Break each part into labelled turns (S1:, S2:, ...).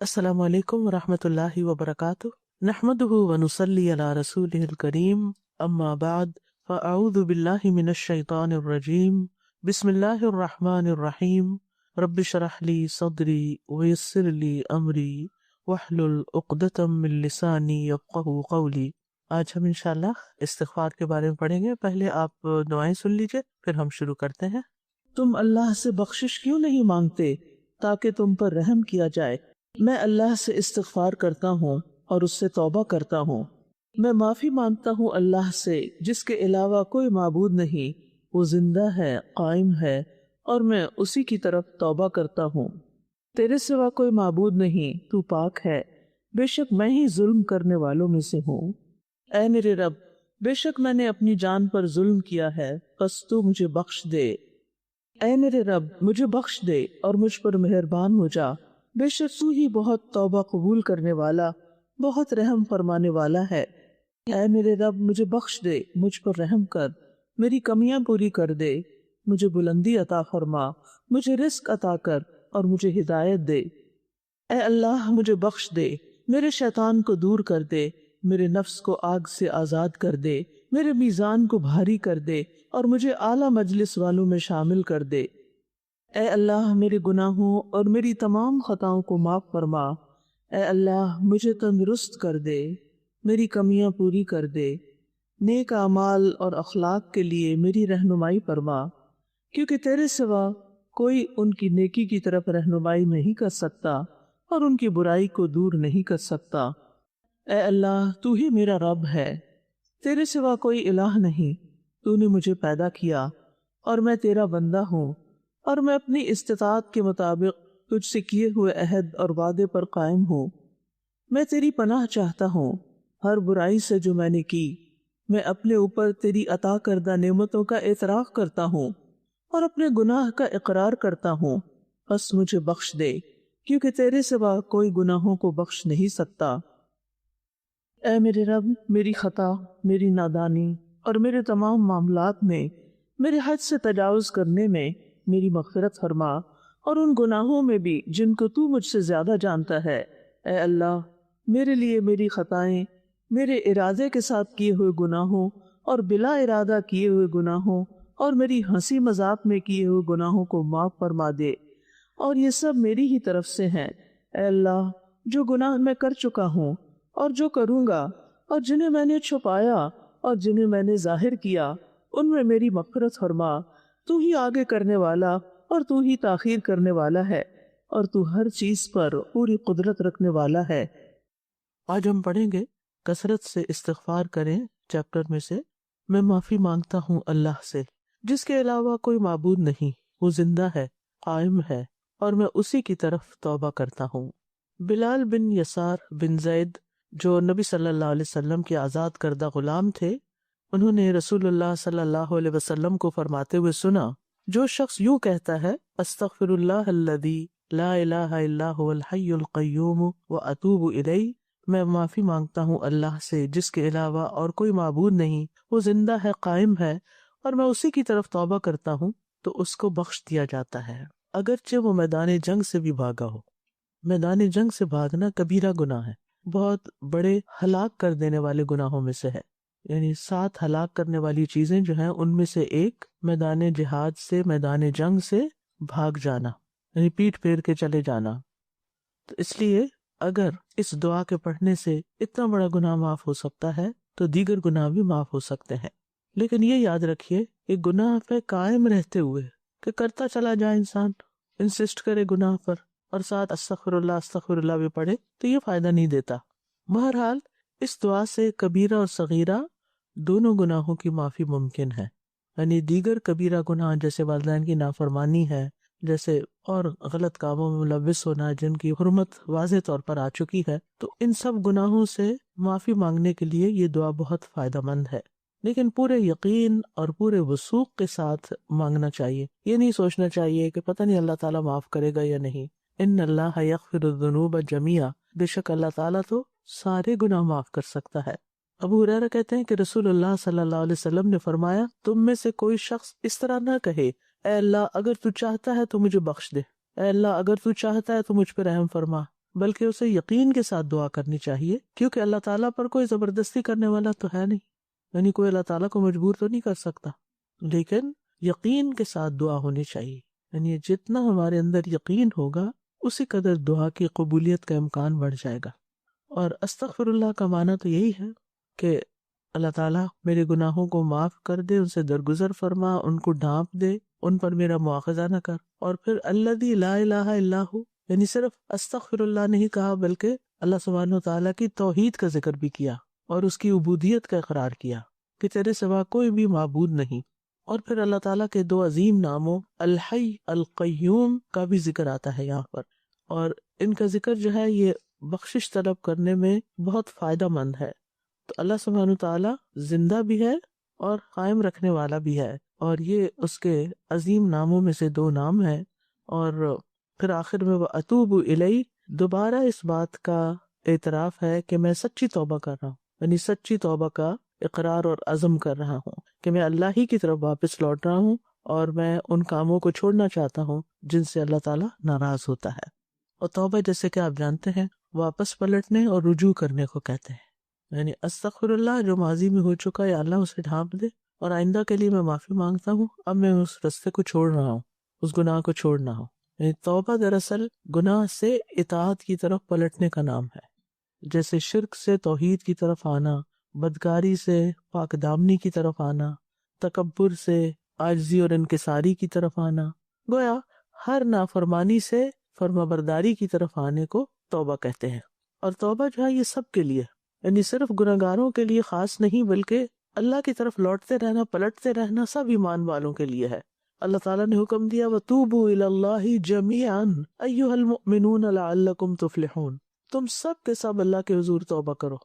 S1: السلام علیکم ورحمۃ اللہ وبرکاتہ نحمدہ ونصلی علی رسولہ الکریم اما بعد فاعوذ باللہ من الشیطان الرجیم بسم اللہ الرحمن الرحیم رب اشرح لی صدری ویسر لی امری واحلل عقدۃ من لسانی یفقہوا قولی۔ آج ہم انشاءاللہ استغفار کے بارے میں پڑھیں گے۔ پہلے آپ دعائیں سن لیجئے پھر ہم شروع کرتے ہیں۔ تم اللہ سے بخشش کیوں نہیں مانگتے تاکہ تم پر رحم کیا جائے؟ میں اللہ سے استغفار کرتا ہوں اور اس سے توبہ کرتا ہوں۔ میں معافی مانگتا ہوں اللہ سے جس کے علاوہ کوئی معبود نہیں، وہ زندہ ہے، قائم ہے، اور میں اسی کی طرف توبہ کرتا ہوں۔ تیرے سوا کوئی معبود نہیں، تو پاک ہے، بے شک میں ہی ظلم کرنے والوں میں سے ہوں۔ اے میرے رب، بے شک میں نے اپنی جان پر ظلم کیا ہے، بس تو مجھے بخش دے۔ اے میرے رب، مجھے بخش دے اور مجھ پر مہربان ہو جا، بے شک تو ہی بہت توبہ قبول کرنے والا، بہت رحم فرمانے والا ہے۔ اے میرے رب، مجھے بخش دے، مجھ پر رحم کر، میری کمیاں پوری کر دے، مجھے بلندی عطا فرما، مجھے رزق عطا کر اور مجھے ہدایت دے۔ اے اللہ، مجھے بخش دے، میرے شیطان کو دور کر دے، میرے نفس کو آگ سے آزاد کر دے، میرے میزان کو بھاری کر دے اور مجھے اعلیٰ مجلس والوں میں شامل کر دے۔ اے اللہ، میرے گناہوں اور میری تمام خطاؤں کو معاف فرما۔ اے اللہ، مجھے تندرست کر دے، میری کمیاں پوری کر دے، نیک اعمال اور اخلاق کے لیے میری رہنمائی فرما، کیونکہ تیرے سوا کوئی ان کی نیکی کی طرف رہنمائی نہیں کر سکتا اور ان کی برائی کو دور نہیں کر سکتا۔ اے اللہ، تو ہی میرا رب ہے، تیرے سوا کوئی الہ نہیں، تو نے مجھے پیدا کیا اور میں تیرا بندہ ہوں، اور میں اپنی استطاعت کے مطابق تجھ سے کیے ہوئے عہد اور وعدے پر قائم ہوں۔ میں تیری پناہ چاہتا ہوں ہر برائی سے جو میں نے کی۔ میں اپنے اوپر تیری عطا کردہ نعمتوں کا اعتراف کرتا ہوں اور اپنے گناہ کا اقرار کرتا ہوں، بس مجھے بخش دے، کیونکہ تیرے سوا کوئی گناہوں کو بخش نہیں سکتا۔ اے میرے رب، میری خطا، میری نادانی اور میرے تمام معاملات میں میرے حد سے تجاوز کرنے میں میری مغفرت فرما، اور ان گناہوں میں بھی جن کو تو مجھ سے زیادہ جانتا ہے۔ اے اللہ، میرے لیے میری خطائیں، میرے ارادے کے ساتھ کیے ہوئے گناہوں اور بلا ارادہ کیے ہوئے گناہوں اور میری ہنسی مذاق میں کیے ہوئے گناہوں کو معاف فرما دے، اور یہ سب میری ہی طرف سے ہیں۔ اے اللہ، جو گناہ میں کر چکا ہوں اور جو کروں گا، اور جنہیں میں نے چھپایا اور جنہیں میں نے ظاہر کیا، ان میں میری مغفرت فرما۔ تو ہی آگے کرنے والا اور تو ہی تاخیر کرنے والا ہے، اور تو ہر چیز پر پوری قدرت رکھنے والا ہے۔ آج ہم پڑھیں گے کثرت سے استغفار کریں چیپٹر میں سے میں معافی مانگتا ہوں اللہ سے جس کے علاوہ کوئی معبود نہیں، وہ زندہ ہے، قائم ہے، اور میں اسی کی طرف توبہ کرتا ہوں۔ بلال بن یسار بن زید جو نبی صلی اللہ علیہ وسلم کے آزاد کردہ غلام تھے، انہوں نے رسول اللہ صلی اللہ علیہ وسلم کو فرماتے ہوئے سنا، جو شخص یوں کہتا ہے استغفر اللہ الذی لا الہ الا هو الحی القیوم واتوب الیہ، میں معافی مانگتا ہوں اللہ سے جس کے علاوہ اور کوئی معبود نہیں، وہ زندہ ہے، قائم ہے، اور میں اسی کی طرف توبہ کرتا ہوں، تو اس کو بخش دیا جاتا ہے، اگرچہ وہ میدان جنگ سے بھی بھاگا ہو۔ میدان جنگ سے بھاگنا کبیرہ گناہ ہے، بہت بڑے ہلاک کر دینے والے گناہوں میں سے ہے، یعنی 7 ہلاک کرنے والی چیزیں جو ہیں ان میں سے ایک میدان جہاد سے، میدان جنگ سے بھاگ جانا، یعنی پیٹھ پھیر کے چلے جانا۔ تو اس لیے اگر اس دعا کے پڑھنے سے اتنا بڑا گناہ معاف ہو سکتا ہے تو دیگر گناہ بھی معاف ہو سکتے ہیں، لیکن یہ یاد رکھیے کہ گناہ پہ قائم رہتے ہوئے کہ کرتا چلا جائے، انسان انسسٹ کرے گناہ پر اور ساتھ استغفر اللہ بھی پڑھے، تو یہ فائدہ نہیں دیتا۔ بہرحال اس دعا سے کبیرہ اور صغیرہ دونوں گناہوں کی معافی ممکن ہے، یعنی دیگر کبیرہ گناہ جیسے والدین کی نافرمانی ہے، جیسے اور غلط کاموں میں ملوث ہونا جن کی حرمت واضح طور پر آ چکی ہے، تو ان سب گناہوں سے معافی مانگنے کے لیے یہ دعا بہت فائدہ مند ہے، لیکن پورے یقین اور پورے وثوق کے ساتھ مانگنا چاہیے۔ یہ نہیں سوچنا چاہیے کہ پتہ نہیں اللہ تعالیٰ معاف کرے گا یا نہیں۔ ان اللہ یغفر الذنوب جميعا، بے شک اللہ تعالیٰ تو سارے گناہ معاف کر سکتا ہے۔ ابو ہریرہ کہتے ہیں کہ رسول اللہ صلی اللہ علیہ وسلم نے فرمایا، تم میں سے کوئی شخص اس طرح نہ کہے، اے اللہ اگر تو چاہتا ہے تو مجھے بخش دے، اے اللہ اگر تو چاہتا ہے تو مجھ پہ رحم فرما، بلکہ اسے یقین کے ساتھ دعا کرنی چاہیے، کیونکہ اللہ تعالیٰ پر کوئی زبردستی کرنے والا تو ہے نہیں، یعنی کوئی اللہ تعالیٰ کو مجبور تو نہیں کر سکتا، لیکن یقین کے ساتھ دعا ہونی چاہیے، یعنی جتنا ہمارے اندر یقین ہوگا اسی قدر دعا کی قبولیت کا امکان بڑھ جائے گا۔ اور استغفر اللہ کا معنی تو یہی ہے کہ اللہ تعالیٰ میرے گناہوں کو معاف کر دے، ان سے درگزر فرما، ان کو ڈھانپ دے، ان پر میرا مواخذہ نہ کر۔ اور پھر الذی لا الہ الا ہو، یعنی صرف استغفر اللہ نہیں کہا بلکہ اللہ سبحانہ وتعالیٰ کی توحید کا ذکر بھی کیا اور اس کی عبودیت کا اقرار کیا کہ تیرے سوا کوئی بھی معبود نہیں۔ اور پھر اللہ تعالیٰ کے دو عظیم ناموں الحی القیوم کا بھی ذکر آتا ہے یہاں پر، اور ان کا ذکر جو ہے یہ بخشش طلب کرنے میں بہت فائدہ مند ہے۔ تو اللہ سبحانہ تعالیٰ زندہ بھی ہے اور قائم رکھنے والا بھی ہے، اور یہ اس کے عظیم ناموں میں سے دو نام ہیں۔ اور پھر آخر میں وہ اتوب الیہ، دوبارہ اس بات کا اعتراف ہے کہ میں سچی توبہ کر رہا ہوں، یعنی سچی توبہ کا اقرار اور عزم کر رہا ہوں کہ میں اللہ ہی کی طرف واپس لوٹ رہا ہوں، اور میں ان کاموں کو چھوڑنا چاہتا ہوں جن سے اللہ تعالیٰ ناراض ہوتا ہے۔ اور توبہ جیسے کہ آپ جانتے ہیں واپس پلٹنے اور رجوع کرنے کو کہتے ہیں، یعنی استغفر اللہ جو ماضی میں ہو چکا ہے اللہ اسے ڈھانپ دے، اور آئندہ کے لیے میں معافی مانگتا ہوں، اب میں اس رستے کو چھوڑ رہا ہوں، اس گناہ کو چھوڑنا ہوں۔ یعنی توبہ دراصل گناہ سے اطاعت کی طرف پلٹنے کا نام ہے، جیسے شرک سے توحید کی طرف آنا، بدکاری سے پاک دامنی کی طرف آنا، تکبر سے عاجزی اور انکساری کی طرف آنا، گویا ہر نافرمانی سے فرمانبرداری کی طرف آنے کو توبہ کہتے ہیں۔ اور توبہ جو ہے یہ سب کے لیے، یعنی صرف گناہگاروں کے لیے خاص نہیں، بلکہ اللہ کی طرف لوٹتے رہنا، پلٹتے رہنا سب ایمان والوں کے لیے ہے۔ اللہ تعالیٰ نے حکم دیا وَتُوبُوا إِلَى اللَّهِ جَمِيعًا أَيُّهَا الْمُؤْمِنُونَ لَعَلَّكُمْ تُفْلِحُونَ، تم سب کے سب اللہ کے حضور توبہ کرو،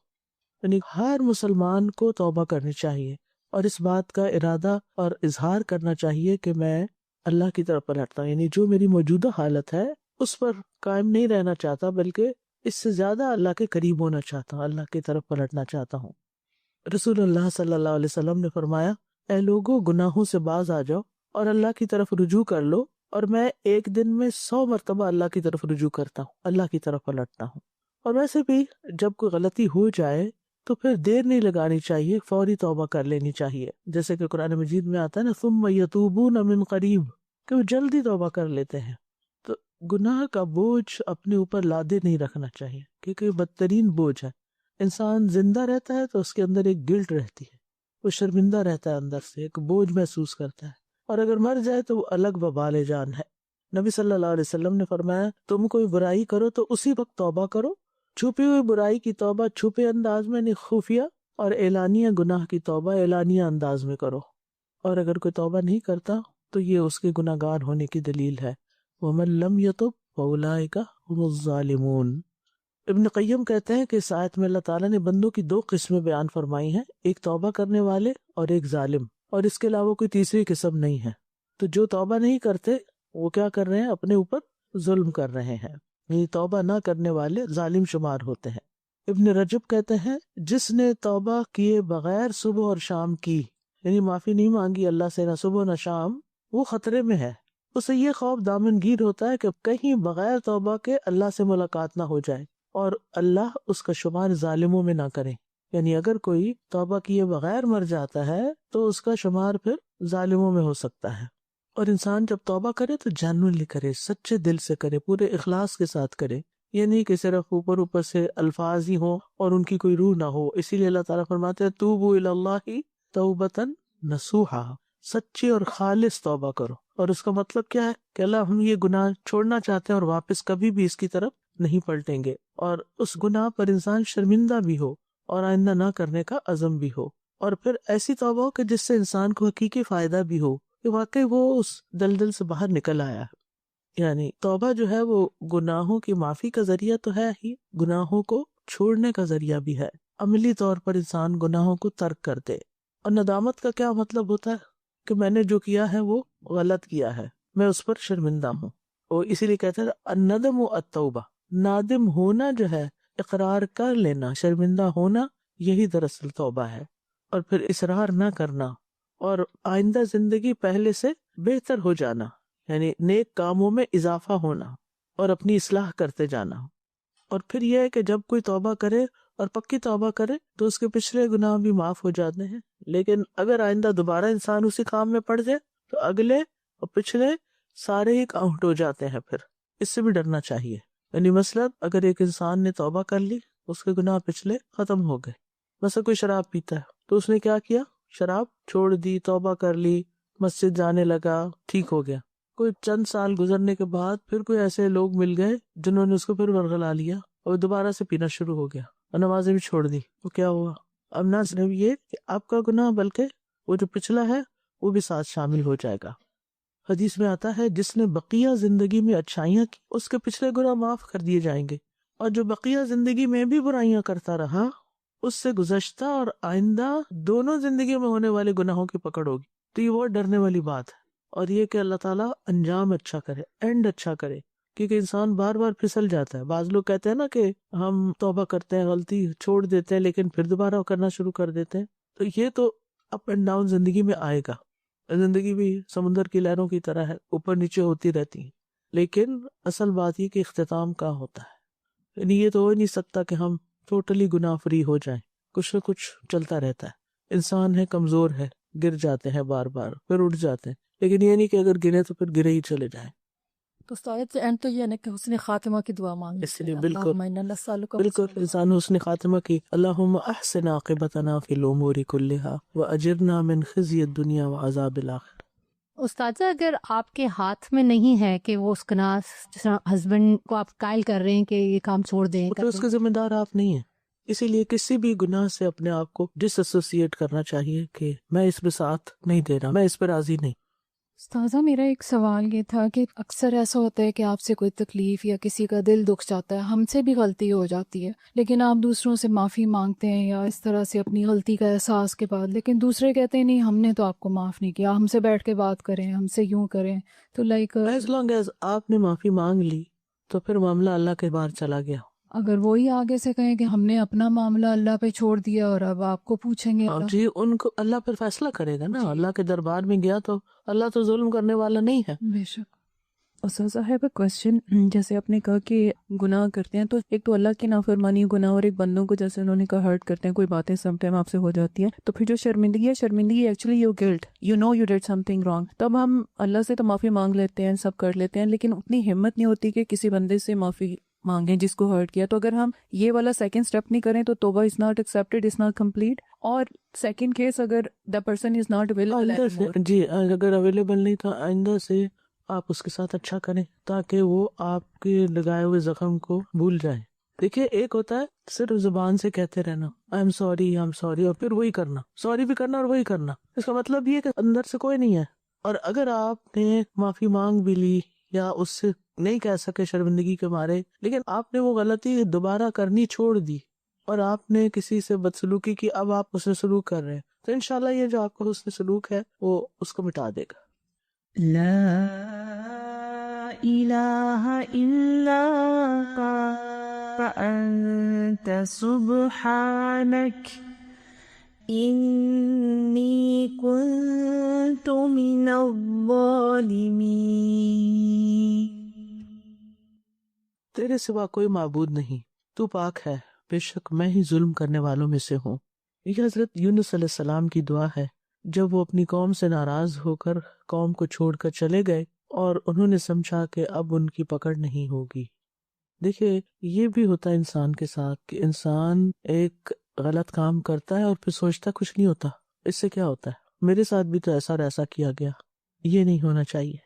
S1: یعنی ہر مسلمان کو توبہ کرنی چاہیے اور اس بات کا ارادہ اور اظہار کرنا چاہیے کہ میں اللہ کی طرف پلٹتا ہوں، یعنی جو میری موجودہ حالت ہے اس پر قائم نہیں رہنا چاہتا، بلکہ اس سے زیادہ اللہ کے قریب ہونا چاہتا ہوں، اللہ کی طرف پلٹنا چاہتا ہوں۔ رسول اللہ صلی اللہ علیہ وسلم نے فرمایا، اے لوگوں گناہوں سے باز آ جاؤ اور اللہ کی طرف رجوع کر لو، اور میں ایک دن میں 100 مرتبہ اللہ کی طرف رجوع کرتا ہوں، اللہ کی طرف پلٹتا ہوں۔ اور ویسے بھی جب کوئی غلطی ہو جائے تو پھر دیر نہیں لگانی چاہیے، فوری توبہ کر لینی چاہیے، جیسے کہ قرآن مجید میں آتا ہے نا ثم یتوبون من قریب، کہ وہ جلدی توبہ کر لیتے ہیں۔ تو گناہ کا بوجھ اپنے اوپر لادے نہیں رکھنا چاہیے، کیونکہ یہ بدترین بوجھ ہے۔ انسان زندہ رہتا ہے تو اس کے اندر ایک گلٹ رہتی ہے، وہ شرمندہ رہتا ہے، اندر سے ایک بوجھ محسوس کرتا ہے، اور اگر مر جائے تو وہ الگ وبال جان ہے۔ نبی صلی اللہ علیہ وسلم نے فرمایا تم کوئی برائی کرو تو اسی وقت توبہ کرو، چھپی ہوئی برائی کی توبہ چھپے انداز میں نہیں، خفیہ، اور اعلانیہ گناہ کی توبہ اعلانیہ انداز میں کرو، اور اگر کوئی توبہ نہیں کرتا تو یہ اس کے گناہ گار ہونے کی دلیل ہے۔ وَمَن لَّمْ يَتُبْ فَأُولَٰئِكَ هُمُ الظَّالِمُونَ۔ ابن قیم کہتے ہیں کہ اس آیت میں اللہ تعالیٰ نے بندوں کی دو قسمیں بیان فرمائی ہیں، ایک توبہ کرنے والے اور ایک ظالم، اور اس کے علاوہ کوئی تیسری قسم نہیں ہے۔ تو جو توبہ نہیں کرتے وہ کیا کر رہے ہیں؟ اپنے اوپر ظلم کر رہے ہیں، یعنی توبہ نہ کرنے والے ظالم شمار ہوتے ہیں۔ ابن رجب کہتے ہیں جس نے توبہ کیے بغیر صبح اور شام کی، یعنی معافی نہیں مانگی اللہ سے نہ صبح نہ شام، وہ خطرے میں ہے۔ اسے یہ خوف دامن گیر ہوتا ہے کہ کہیں بغیر توبہ کے اللہ سے ملاقات نہ ہو جائے اور اللہ اس کا شمار ظالموں میں نہ کرے، یعنی اگر کوئی توبہ کیے بغیر مر جاتا ہے تو اس کا شمار پھر ظالموں میں ہو سکتا ہے۔ اور انسان جب توبہ کرے تو جینوئنلی کرے، سچے دل سے کرے، پورے اخلاص کے ساتھ کرے، یہ نہیں کہ صرف اوپر اوپر سے الفاظ ہی ہوں اور ان کی کوئی روح نہ ہو۔ اسی لیے اللہ تعالیٰ فرماتے ہیں توبوا الی اللہ توبۃ نصوحا، سچی اور خالص توبہ کرو۔ اور اس کا مطلب کیا ہے کہ اللہ ہم یہ گناہ چھوڑنا چاہتے ہیں اور واپس کبھی بھی اس کی طرف نہیں پلٹیں گے، اور اس گناہ پر انسان شرمندہ بھی ہو اور آئندہ نہ کرنے کا عزم بھی ہو، اور پھر ایسی توبہ ہو کہ جس سے انسان کو حقیقی فائدہ بھی ہو کہ واقعی وہ اس دلدل سے باہر نکل آیا ہے۔ یعنی توبہ جو ہے وہ گناہوں کی معافی کا ذریعہ تو ہے ہی، گناہوں کو چھوڑنے کا ذریعہ بھی ہے۔ عملی طور پر انسان گناہوں کو ترک کر دے۔ اور ندامت کا کیا مطلب ہوتا ہے کہ میں نے جو کیا ہے وہ غلط کیا ہے، میں اس پر شرمندہ ہوں، اور اسی لیے کہتے ہیں الندم التوبہ، نادم ہونا جو ہے، اقرار کر لینا، شرمندہ ہونا، یہی دراصل توبہ ہے۔ اور پھر اصرار نہ کرنا اور آئندہ زندگی پہلے سے بہتر ہو جانا، یعنی نیک کاموں میں اضافہ ہونا اور اپنی اصلاح کرتے جانا۔ اور پھر یہ ہے کہ جب کوئی توبہ کرے اور پکی توبہ کرے تو اس کے پچھلے گناہ بھی معاف ہو جاتے ہیں، لیکن اگر آئندہ دوبارہ انسان اسی کام میں پڑ جائے تو اگلے اور پچھلے سارے ہی کاؤنٹ ہو جاتے ہیں. پھر اس سے بھی ڈرنا چاہیے. یعنی مثلا اگر ایک انسان نے توبہ کر لی، اس کے گناہ پچھلے ختم ہو گئے. مثلا کوئی شراب پیتا ہے تو اس نے کیا کیا، شراب چھوڑ دی، توبہ کر لی، مسجد جانے لگا، ٹھیک ہو گیا. کوئی چند سال گزرنے کے بعد پھر کوئی ایسے لوگ مل گئے جنہوں نے اس کو پھر ورغلا لیا اور دوبارہ سے پینا شروع ہو گیا اور نمازیں بھی چھوڑ دی. تو کیا ہوا؟ اب نہ صرف یہ کہ آپ کا گناہ بلکہ وہ جو پچھلا ہے وہ بھی ساتھ شامل ہو جائے گا. حدیث میں آتا ہے جس نے بقیہ زندگی میں اچھائیاں کی اس کے پچھلے گناہ معاف کر دیے جائیں گے، اور جو بقیہ زندگی میں بھی برائیاں کرتا رہا اس سے گزشتہ اور آئندہ دونوں زندگی میں ہونے والے گناہوں کی پکڑ ہوگی. تو یہ بہت ڈرنے والی بات ہے. اور یہ کہ اللہ تعالیٰ انجام اچھا کرے، اینڈ اچھا کرے، کیونکہ انسان بار بار پھسل جاتا ہے. بعض لوگ کہتے ہیں نا کہ ہم توبہ کرتے ہیں، غلطی چھوڑ دیتے ہیں، لیکن پھر دوبارہ کرنا شروع کر دیتے ہیں. تو یہ تو اپ اینڈ ڈاؤن زندگی میں آئے گا. زندگی بھی سمندر کی لہروں کی طرح ہے، اوپر نیچے ہوتی رہتی ہیں، لیکن اصل بات یہ کہ اختتام کہاں ہوتا ہے. یعنی یہ تو ہو ہی نہیں سکتا کہ ہم ٹوٹلی گناہ فری ہو جائیں. کچھ نہ کچھ چلتا رہتا ہے. انسان ہے، کمزور ہے، گر جاتے ہیں بار بار، پھر اٹھ جاتے ہیں، لیکن یہ نہیں کہ اگر گرے تو پھر گرے ہی چلے جائیں.
S2: تو استاد اینڈ تو یہ ہے کہ حسن خاتمہ کی دعا مانگیں.
S1: اس لیے بالکل انسان حسن خاتمہ کی اللہم احسن عاقبتنا فی الامور کلہا واجرنا من خزی الدنیا وعذاب الاخرہ.
S3: استاذہ اگر آپ کے ہاتھ میں نہیں ہے کہ وہ اس گناہ، جس طرح ہسبینڈ کو آپ قائل کر رہے ہیں کہ یہ کام چھوڑ دیں،
S1: تو اس کے ذمہ دار آپ نہیں ہیں. اسی لیے کسی بھی گناہ سے اپنے آپ کو ڈس ایسوسیٹ کرنا چاہیے کہ میں اس پہ ساتھ نہیں دے رہا، میں اس پہ راضی نہیں.
S2: استاذہ میرا ایک سوال یہ تھا کہ اکثر ایسا ہوتا ہے کہ آپ سے کوئی تکلیف یا کسی کا دل دکھ جاتا ہے، ہم سے بھی غلطی ہو جاتی ہے، لیکن آپ دوسروں سے معافی مانگتے ہیں یا اس طرح سے اپنی غلطی کا احساس کے بعد، لیکن دوسرے کہتے ہیں نہیں ہم نے تو آپ کو معاف نہیں کیا، ہم سے بیٹھ کے بات کریں، ہم سے یوں کریں. تو لائک
S1: ایز لانگ ایز آپ نے معافی مانگ لی تو پھر معاملہ اللہ کے باہر چلا گیا.
S2: اگر وہی آگے سے کہیں کہ ہم نے اپنا معاملہ اللہ پہ چھوڑ دیا اور اب آپ کو پوچھیں گے،
S1: جی ان کو اللہ پھر فیصلہ کرے گا نا. اللہ کے دربار میں گیا تو اللہ تو ظلم کرنے والا نہیں ہے.
S2: بے شک.
S4: استاذہ I have a question. جیسے آپ نے کہا کہ گناہ کرتے ہیں تو ایک تو اللہ کی نافرمانی گناہ، اور ایک بندوں کو جیسے انہوں نے کہا ہرٹ کرتے ہیں، کوئی باتیں سم ٹائم آپ سے ہو جاتی ہیں، تو پھر جو شرمندگی actually you guilt, you know you did something wrong. تب ہم اللہ سے تو معافی مانگ لیتے ہیں، سب کر لیتے ہیں، لیکن اتنی ہمت نہیں ہوتی کہ کسی بندے سے معافی مانگیں جس کو ہرٹ کیا. تو اگر ہم یہ والا سیکنڈ اسٹیپ نہیں کریں تو توبہ is not accepted, is not complete. اور سیکنڈ کیس اگر the person is not available,
S1: جی اگر اویلیبل نہیں تو آئندہ سے آپ اس کے ساتھ اچھا کریں تاکہ وہ آپ کے لگائے ہوئے زخم کو بھول جائے. دیکھیے ایک ہوتا ہے صرف زبان سے کہتے رہنا آئی ایم سوری اور پھر وہی کرنا، سوری بھی کرنا اور وہی کرنا. اس کا مطلب یہ کہ اندر سے کوئی نہیں ہے. اور اگر آپ نے معافی مانگ بھی لی یا اس سے نہیں کہہ سکے شرمندگی کے مارے، لیکن آپ نے وہ غلطی دوبارہ کرنی چھوڑ دی اور آپ نے کسی سے بدسلوکی کی، اب آپ اس سے سلوک کر رہے ہیں، تو انشاءاللہ یہ جو آپ کا حسن سلوک ہے وہ اس کو مٹا دے گا.
S5: لا الہ الا انت سبحانک انی کنت من الظالمین.
S1: تیرے سوا کوئی معبود نہیں، تو پاک ہے، بے شک میں ہی ظلم کرنے والوں میں سے ہوں. یہ حضرت یونس علیہ السلام کی دعا ہے جب وہ اپنی قوم سے ناراض ہو کر قوم کو چھوڑ کر چلے گئے اور انہوں نے سمجھا کہ اب ان کی پکڑ نہیں ہوگی. دیکھیے یہ بھی ہوتا ہے انسان کے ساتھ کہ انسان ایک غلط کام کرتا ہے اور پھر سوچتا کچھ نہیں ہوتا، اس سے کیا ہوتا ہے، میرے ساتھ بھی تو ایسا اور ایسا کیا گیا، یہ نہیں ہونا چاہیے.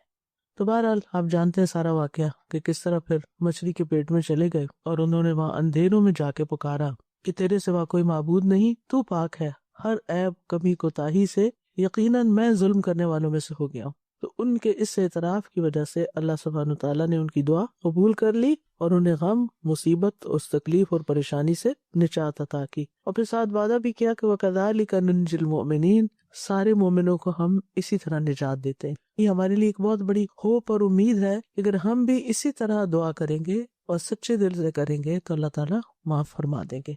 S1: تو بہرحال آپ جانتے ہیں سارا واقعہ کہ کس طرح پھر مچھلی کے پیٹ میں چلے گئے اور انہوں نے وہاں اندھیروں میں جا کے پکارا کہ تیرے سوا کوئی معبود نہیں، تو پاک ہے ہر عیب کمی کوتاہی سے، یقیناً میں ظلم کرنے والوں میں سے ہو گیا ہوں. تو ان کے اس اعتراف کی وجہ سے اللہ سبحانہ تعالیٰ نے ان کی دعا قبول کر لی اور انہیں غم، مصیبت، اس تکلیف اور پریشانی سے نجات عطا کی، اور پھر ساتھ وعدہ بھی کیا کہ وَكَذَلِكَ نُنْجِي الْمُؤْمِنِينَ، سارے مومنوں کو ہم اسی طرح نجات دیتے ہیں. یہ ہمارے لیے ایک بہت بڑی ہوپ اور امید ہے کہ اگر ہم بھی اسی طرح دعا کریں گے اور سچے دل سے کریں گے تو اللہ تعالیٰ معاف فرما دیں گے.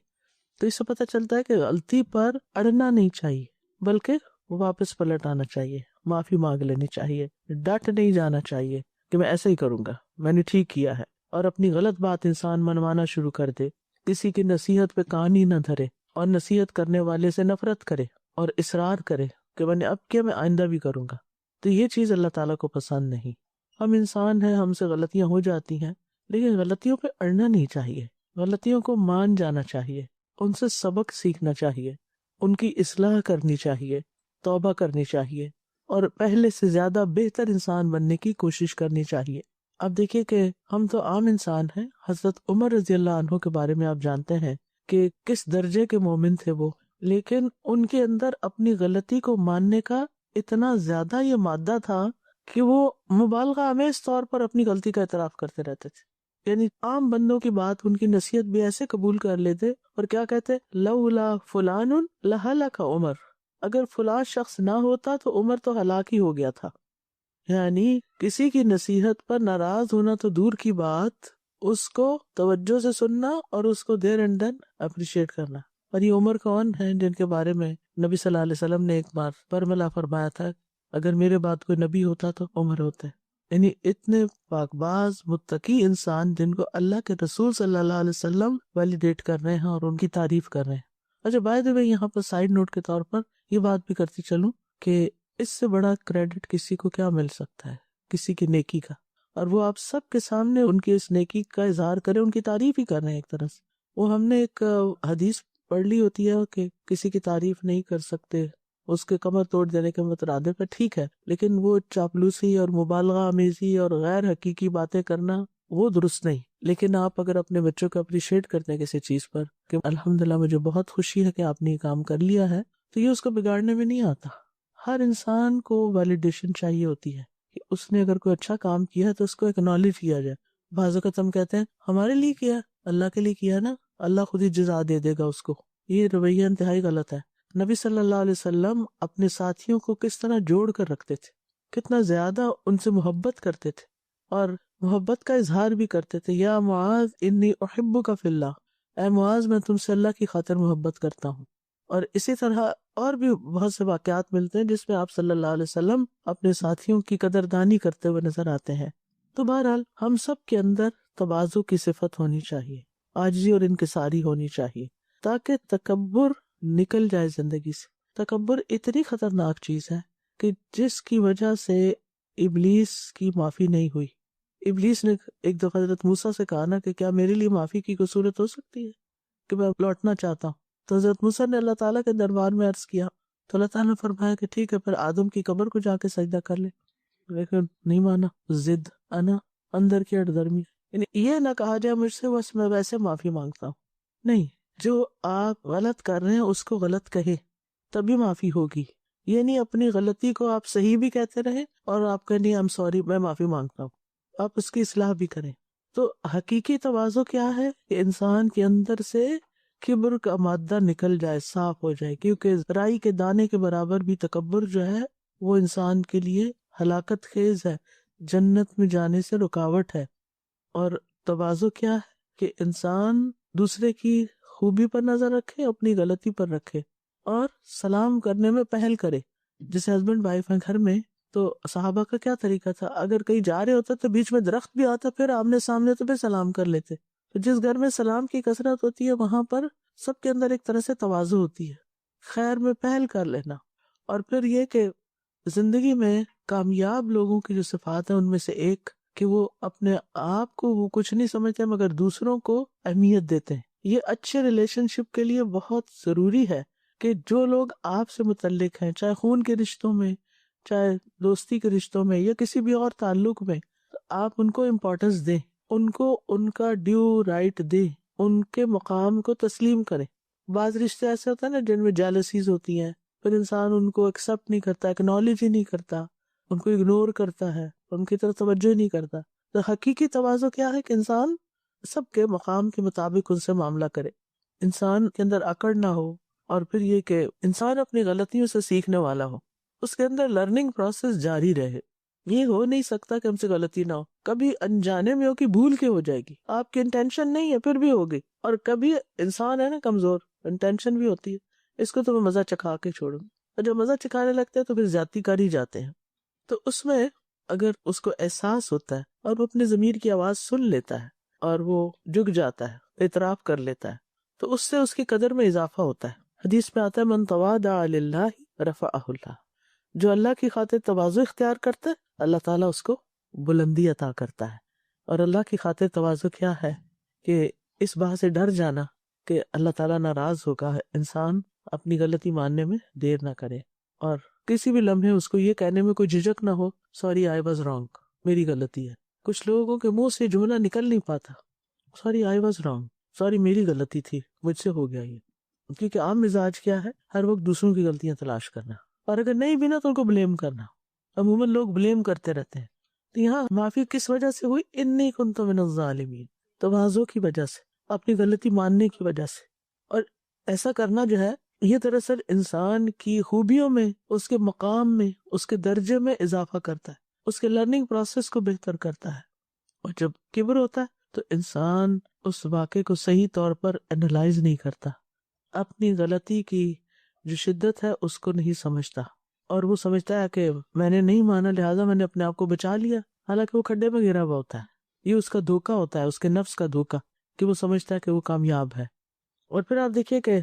S1: تو اس سے پتہ چلتا ہے کہ غلطی پر اڑنا نہیں چاہیے بلکہ واپس پلٹ آنا چاہیے، معافی مانگ لینی چاہیے، ڈٹ نہیں جانا چاہیے کہ میں ایسے ہی کروں گا، میں نے ٹھیک کیا ہے. اور اپنی غلط بات انسان منوانا شروع کر دے، کسی کی نصیحت پہ کان ہی نہ دھرے اور نصیحت کرنے والے سے نفرت کرے اور اصرار کرے کہ میں نے اب کیا، میں آئندہ بھی کروں گا، تو یہ چیز اللہ تعالیٰ کو پسند نہیں۔ ہم انسان ہیں، ہم سے غلطیاں ہو جاتی ہیں، لیکن غلطیوں پہ اڑنا نہیں چاہیے، غلطیوں کو مان جانا چاہیے، ان سے سبق سیکھنا چاہیے، ان کی اصلاح کرنی چاہیے، توبہ کرنی چاہیے اور پہلے سے زیادہ بہتر انسان بننے کی کوشش کرنی چاہیے۔ اب دیکھیے کہ ہم تو عام انسان ہیں، حضرت عمر رضی اللہ عنہ کے بارے میں آپ جانتے ہیں کہ کس درجے کے مومن تھے وہ، لیکن ان کے اندر اپنی غلطی کو ماننے کا اتنا زیادہ یہ مادہ تھا کہ وہ مبالغہ آمیز طور پر اپنی غلطی کا اعتراف کرتے رہتے تھے، یعنی عام بندوں کی بات، ان کی نصیحت بھی ایسے قبول کر لیتے اور کیا کہتے، لولا فلان لہلک عمر، اگر فلاں شخص نہ ہوتا تو عمر تو ہلاک ہی ہو گیا تھا۔ یعنی کسی کی نصیحت پر ناراض ہونا تو دور کی بات، اس کو توجہ سے سننا اور اس کو دیر اینڈ دین اپریشیٹ کرنا۔ اور یہ عمر کون ہیں جن کے بارے میں نبی صلی اللہ علیہ وسلم نے ایک بار برملا فرمایا تھا، اگر میرے بعد کوئی نبی ہوتا تو عمر ہوتے۔ یعنی اتنے پاک باز متقی انسان جن کو اللہ کے رسول صلی اللہ علیہ وسلم ویلیڈیٹ کر رہے ہیں اور ان کی تعریف کر رہے ہیں۔ اچھا، بائی دی وے یہاں پر سائیڈ نوٹ کے طور پر یہ بات بھی کرتی چلوں کہ اس سے بڑا کریڈٹ کسی کو کیا مل سکتا ہے کسی کی نیکی کا، اور وہ آپ سب کے سامنے ان کی اس نیکی کا اظہار کرے، ان کی تعریف ہی کر رہے ہیں ایک طرح سے۔ وہ ہم نے ایک حدیث پڑھ لی ہوتی ہے کہ کسی کی تعریف نہیں کر سکتے، اس کے کمر توڑ دینے کے مترادف ہے، ٹھیک ہے، لیکن وہ چاپلوسی اور مبالغہ آمیزی اور غیر حقیقی باتیں کرنا وہ درست نہیں۔ لیکن آپ اگر اپنے بچوں کو اپریشیٹ کرتے ہیں کسی چیز پر کہ الحمدللہ مجھے بہت خوشی ہے کہ آپ نے یہ کام کر لیا ہے، تو یہ اس کو بگاڑنے میں نہیں آتا۔ ہر انسان کو ویلیڈیشن چاہیے ہوتی ہے کہ اس نے اگر کوئی اچھا کام کیا ہے تو اس کو ایکنالج کیا جائے۔ بعض اوقات ہم کہتے ہیں ہمارے لیے کیا، اللہ کے لیے کیا نا، اللہ خود ہی جزا دے دے گا اس کو۔ یہ رویہ انتہائی غلط ہے۔ نبی صلی اللہ علیہ وسلم اپنے ساتھیوں کو کس طرح جوڑ کر رکھتے تھے، کتنا زیادہ ان سے محبت کرتے تھے اور محبت کا اظہار بھی کرتے تھے۔ یا معاذ انی احبک فی اللہ، اے معاذ میں تم سے اللہ کی خاطر محبت کرتا ہوں۔ اور اسی طرح اور بھی بہت سے واقعات ملتے ہیں جس میں آپ صلی اللہ علیہ وسلم اپنے ساتھیوں کی قدردانی کرتے ہوئے نظر آتے ہیں۔ تو بہرحال ہم سب کے اندر تواضع کی صفت ہونی چاہیے، عاجزی اور انکساری ہونی چاہیے، تاکہ تکبر نکل جائے زندگی سے۔ تکبر اتنی خطرناک چیز ہے کہ جس کی وجہ سے ابلیس کی معافی نہیں ہوئی۔ ابلیس نے ایک دفعہ حضرت موسیٰ سے کہا نا کہ کیا میرے لیے معافی کی کوئی صورت ہو سکتی ہے کہ میں لوٹنا چاہتا ہوں؟ تو حضرت موسیٰ نے اللہ تعالیٰ کے دربار میں عرض کیا تو اللہ تعالیٰ نے فرمایا کہ ٹھیک ہے، پھر آدم کی قبر کو جا کے سجدہ کر لے، لیکن نہیں مانا، ضد، انا، اندر کی اڑ درمی۔ یعنی یہ نہ کہا جائے مجھ سے بس میں ویسے معافی مانگتا ہوں، نہیں، جو آپ غلط کر رہے ہیں اس کو غلط کہے تبھی معافی ہوگی۔ یہ نہیں اپنی غلطی کو آپ صحیح بھی کہتے رہے اور آپ کہیں نہیں I'm sorry، میں معافی مانگتا ہوں، آپ اس کی اصلاح بھی کریں۔ تو حقیقی تواضع کیا ہے کہ انسان کے اندر سے کبر کا مادہ نکل جائے، صاف ہو جائے، کیونکہ رائی کے دانے کے برابر بھی تکبر جو ہے وہ انسان کے لیے ہلاکت خیز ہے، جنت میں جانے سے رکاوٹ ہے۔ اور تواضع کیا ہے کہ انسان دوسرے کی خوبی پر نظر رکھے، اپنی غلطی پر رکھے اور سلام کرنے میں پہل کرے۔ جیسے ہسبینڈ وائف ہیں گھر میں، تو صحابہ کا کیا طریقہ تھا، اگر کہیں جا رہے ہوتے تو بیچ میں درخت بھی آتا پھر آمنے سامنے تو پھر سلام کر لیتے۔ تو جس گھر میں سلام کی کثرت ہوتی ہے وہاں پر سب کے اندر ایک طرح سے تواضع ہوتی ہے، خیر میں پہل کر لینا۔ اور پھر یہ کہ زندگی میں کامیاب لوگوں کی جو صفات ہیں ان میں سے ایک کہ وہ اپنے آپ کو وہ کچھ نہیں سمجھتے مگر دوسروں کو اہمیت دیتے ہیں۔ یہ اچھے ریلیشن شپ کے لیے بہت ضروری ہے کہ جو لوگ آپ سے متعلق ہیں، چاہے خون کے رشتوں میں، چاہے دوستی کے رشتوں میں یا کسی بھی اور تعلق میں، تو آپ ان کو امپورٹنس دیں، ان کو ان کا ڈیو رائٹ دیں، ان کے مقام کو تسلیم کریں۔ بعض رشتے ایسے ہوتے ہیں نا جن میں جیلسیز ہوتی ہیں، پھر انسان ان کو ایکسپٹ نہیں کرتا، اکنالج ہی نہیں کرتا، ان کو اگنور کرتا ہے، ان کی طرف توجہ نہیں کرتا۔ تو حقیقی تواضع کیا ہے کہ انسان سب کے مقام کے مطابق ان سے معاملہ کرے، انسان کے اندر اکڑ نہ ہو، اور پھر یہ کہ انسان اپنی غلطیوں سے سیکھنے والا ہو، اس کے اندر لرننگ پروسیس جاری رہے۔ یہ ہو نہیں سکتا کہ ہم سے غلطی نہ ہو، کبھی انجانے میں ہو کہ بھول کے ہو جائے گی، آپ کی انٹینشن نہیں ہے پھر بھی ہوگی، اور کبھی انسان ہے نا کمزور، انٹینشن بھی ہوتی ہے، اس کو تو میں مزہ چکھا کے چھوڑوں، اور جب مزہ چکھانے لگتے ہیں تو پھر زیادتی کر ہی جاتے ہیں۔ تو اس میں اگر اس کو احساس ہوتا ہے اور وہ اپنے ضمیر کی آواز سن لیتا ہے اور وہ جھک جاتا ہے، اعتراف کر لیتا ہے، تو اس سے اس کی قدر میں اضافہ ہوتا ہے۔ حدیث میں آتا ہے من تواضع للہ رفعہ اللہ، جو اللہ کی خاطر تواضع اختیار کرتا ہے اللہ تعالیٰ اس کو بلندی عطا کرتا ہے۔ اور اللہ کی خاطر تواضع کیا ہے کہ اس بات سے ڈر جانا کہ اللہ تعالیٰ ناراض ہوگا، انسان اپنی غلطی ماننے میں دیر نہ کرے، اور کسی بھی لمحے اس کو یہ کہنے میں کوئی جھجک نہ ہو سوری آئی واز رانگ، میری غلطی ہے۔ کچھ لوگوں کے منہ سے جملہ نکل نہیں پاتا، sorry I was wrong, sorry میری غلطی تھی، مجھ سے ہو گیا یہ، کیونکہ عام مزاج کیا ہے، ہر وقت دوسروں کی غلطیاں تلاش کرنا، اور اگر نہیں بھی نا تو ان کو بلیم کرنا۔ عموماً لوگ بلیم کرتے رہتے ہیں، تو یہاں معافی کس وجہ سے ہوئی؟ انی کنت من الظالمین، تواضع کی وجہ سے، اپنی غلطی ماننے کی وجہ سے۔ اور ایسا کرنا جو ہے یہ دراصل انسان کی خوبیوں میں، اس کے مقام میں، اس کے درجے میں اضافہ کرتا ہے، اس کے لرننگ پروسیس کو بہتر کرتا ہے۔ اور جب کبر ہوتا ہے تو انسان اس واقعے کو صحیح طور پر انالائز نہیں کرتا، اپنی غلطی کی جو شدت ہے اس کو نہیں سمجھتا، اور وہ سمجھتا ہے کہ میں نے نہیں مانا لہٰذا میں نے اپنے آپ کو بچا لیا، حالانکہ وہ کھڈے میں گرا ہوا ہوتا ہے۔ یہ اس کا دھوکا ہوتا ہے، اس کے نفس کا دھوکا، کہ وہ سمجھتا ہے کہ وہ کامیاب ہے۔ اور پھر آپ دیکھیے کہ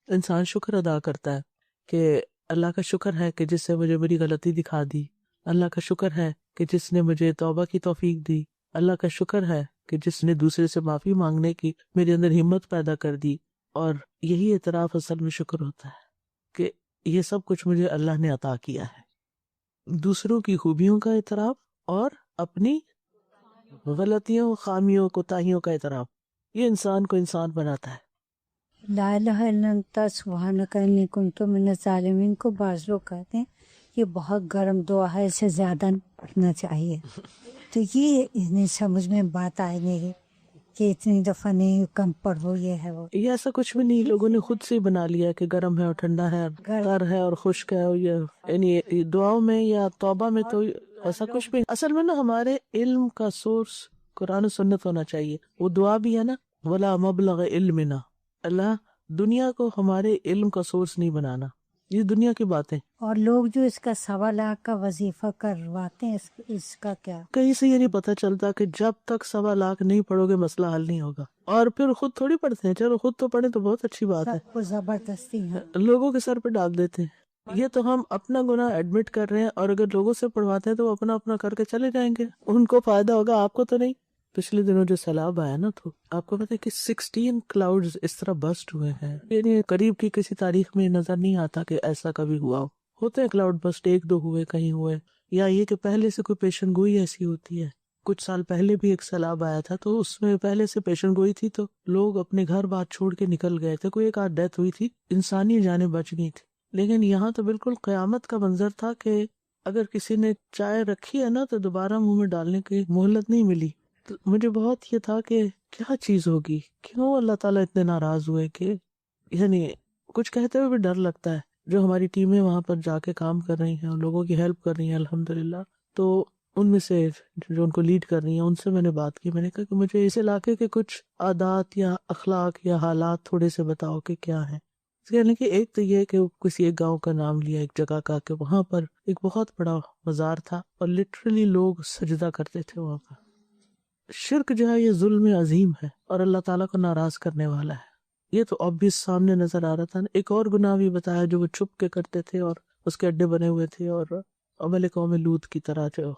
S1: انسان شکر ادا کرتا ہے کہ اللہ کا شکر ہے کہ جس سے مجھے میری غلطی دکھا دی، اللہ کا شکر ہے کہ جس نے مجھے توبہ کی توفیق دی، اللہ کا شکر ہے کہ جس نے دوسرے سے معافی مانگنے کی میرے اندر ہمت پیدا کر دی۔ اور یہی اعتراف اصل میں شکر ہوتا ہے کہ یہ سب کچھ مجھے اللہ نے عطا کیا ہے، دوسروں کی خوبیوں کا اعتراف اور اپنی غلطیوں، خامیوں، کوتاہیوں کا اعتراف، یہ انسان کو انسان بناتا ہے۔
S6: لا الہ الا انت سبحانک انی کنت من الظالمین کو بعض لوگ کہتے ہیں یہ بہت گرم دعا ہے، اسے زیادہ پڑھنا چاہیے، تو یہ نہیں سمجھ میں بات آئی میری کہ اتنی دفعہ نہیں، کم پڑھو، یہ ہے وہ۔
S1: یہ ایسا کچھ بھی نہیں، لوگوں نے خود سے ہی بنا لیا کہ گرم ہے اور ٹھنڈا ہے، تر ہے اور خشک ہے، اور یعنی دعاؤں میں یا توبہ میں تو ایسا کچھ بھی۔ اصل میں نا ہمارے علم کا سورس قرآن و سنت ہونا چاہیے، وہ دعا بھی ہے نا ولا مبلغ علمنا، اللہ دنیا کو ہمارے علم کا سورس نہیں بنانا، یہ دنیا کی باتیں۔
S6: اور لوگ جو اس کا 1.25 کا وظیفہ کرواتے ہیں، اس کا کیا؟
S1: کہیں سے یہ نہیں پتہ چلتا کہ جب تک 1.25 نہیں پڑھو گے مسئلہ حل نہیں ہوگا، اور پھر خود تھوڑی پڑھتے ہیں، چلو خود تو پڑھیں تو بہت اچھی بات ہے،
S6: سب کو زبردستی ہے،
S1: لوگوں کے سر پہ ڈال دیتے ہیں۔ یہ تو ہم اپنا گناہ ایڈمٹ کر رہے ہیں، اور اگر لوگوں سے پڑھواتے ہیں تو وہ اپنا اپنا کر کے چلے جائیں گے، ان کو فائدہ ہوگا، آپ کو تو نہیں۔ پچھلے دنوں جو سیلاب آیا نا، تو آپ کو پتہ ہے کہ 16 کلاؤڈز اس طرح برسٹ ہوئے ہیں، یعنی قریب کی کسی تاریخ میں نظر نہیں آتا کہ ایسا کبھی ہوا ہو۔ ہوتے ہیں کلاؤڈ برسٹ، 1-2 ہوئے، کہیں ہوئے، یا یہ کہ پہلے سے کوئی پیشن گوئی ایسی ہوتی ہے۔ کچھ سال پہلے بھی ایک سیلاب آیا تھا، تو اس میں پہلے سے پیشن گوئی تھی، تو لوگ اپنے گھر بار چھوڑ کے نکل گئے تھے، کوئی ایک آدھ ڈیتھ ہوئی تھی، انسانی جانیں بچ گئی تھی۔ لیکن یہاں تو بالکل قیامت کا منظر تھا کہ اگر کسی نے چائے رکھی ہے نا تو دوبارہ منہ میں ڈالنے کی مہلت نہیں ملی۔ تو مجھے بہت یہ تھا کہ کیا چیز ہوگی، کیوں اللہ تعالیٰ اتنے ناراض ہوئے، کہ یعنی کچھ کہتے ہوئے بھی ڈر لگتا ہے۔ جو ہماری ٹیمیں وہاں پر جا کے کام کر رہی ہیں، لوگوں کی ہیلپ کر رہی ہیں الحمدللہ، تو ان میں سے جو ان کو لیڈ کر رہی ہیں ان سے میں نے بات کی، میں نے کہا کہ مجھے اس علاقے کے کچھ عادات یا اخلاق یا حالات تھوڑے سے بتاؤ کہ کیا ہیں۔ یعنی کہ ایک تو یہ کہ کسی ایک گاؤں کا نام لیا، ایک جگہ کا، کہ وہاں پر ایک بہت بڑا مزار تھا اور لٹرلی لوگ سجدہ کرتے تھے وہاں پر۔ شرک جو ہے یہ ظلم عظیم ہے اور اللہ تعالیٰ کو ناراض کرنے والا ہے، یہ تو obvious سامنے نظر آ رہا تھا۔ ایک اور گناہ بھی بتایا جو وہ چھپ کے کرتے تھے اور اس کے اڈے بنے ہوئے تھے، اور عمل قوم لوط کی طرح جو۔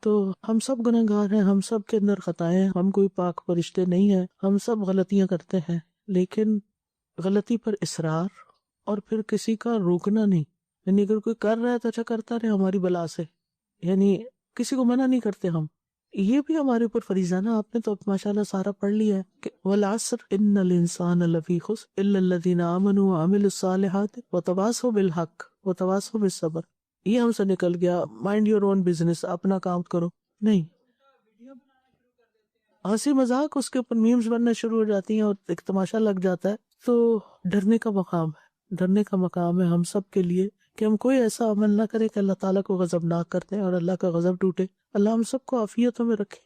S1: تو ہم سب گناہ گار ہیں، ہم سب کے اندر خطائیں ہیں، ہم کوئی پاک فرشتے نہیں ہیں، ہم سب غلطیاں کرتے ہیں، لیکن غلطی پر اصرار اور پھر کسی کا روکنا نہیں، یعنی اگر کوئی کر رہا ہے تو اچھا کرتا رہے ہماری بلا سے، یعنی کسی کو منع نہیں کرتے ہم، یہ بھی ہمارے اوپر فریضہ نا۔ آپ نے تو ماشاءاللہ سارا پڑھ لیا ہے کہ والعصر ان الانسان لفی خسر الا الذین آمنوا وعملوا الصالحات وتواصوا بالحق وتواصوا بالصبر۔ یہ ہم سے نکل گیا، مائنڈ یور اون بزنس، اپنا کام کرو، نہیں، ہنسی مذاق اس کے اوپر میمز بننا شروع ہو جاتی ہیں اور ایک تماشا لگ جاتا ہے۔ تو ڈرنے کا مقام ہے، ڈرنے کا مقام ہے ہم سب کے لیے کہ ہم کوئی ایسا عمل نہ کرے کہ اللہ تعالیٰ کو غضبناک کرتے ہیں اور اللہ کا غضب ٹوٹے۔ اللہ ہم سب کو عافیتوں میں رکھے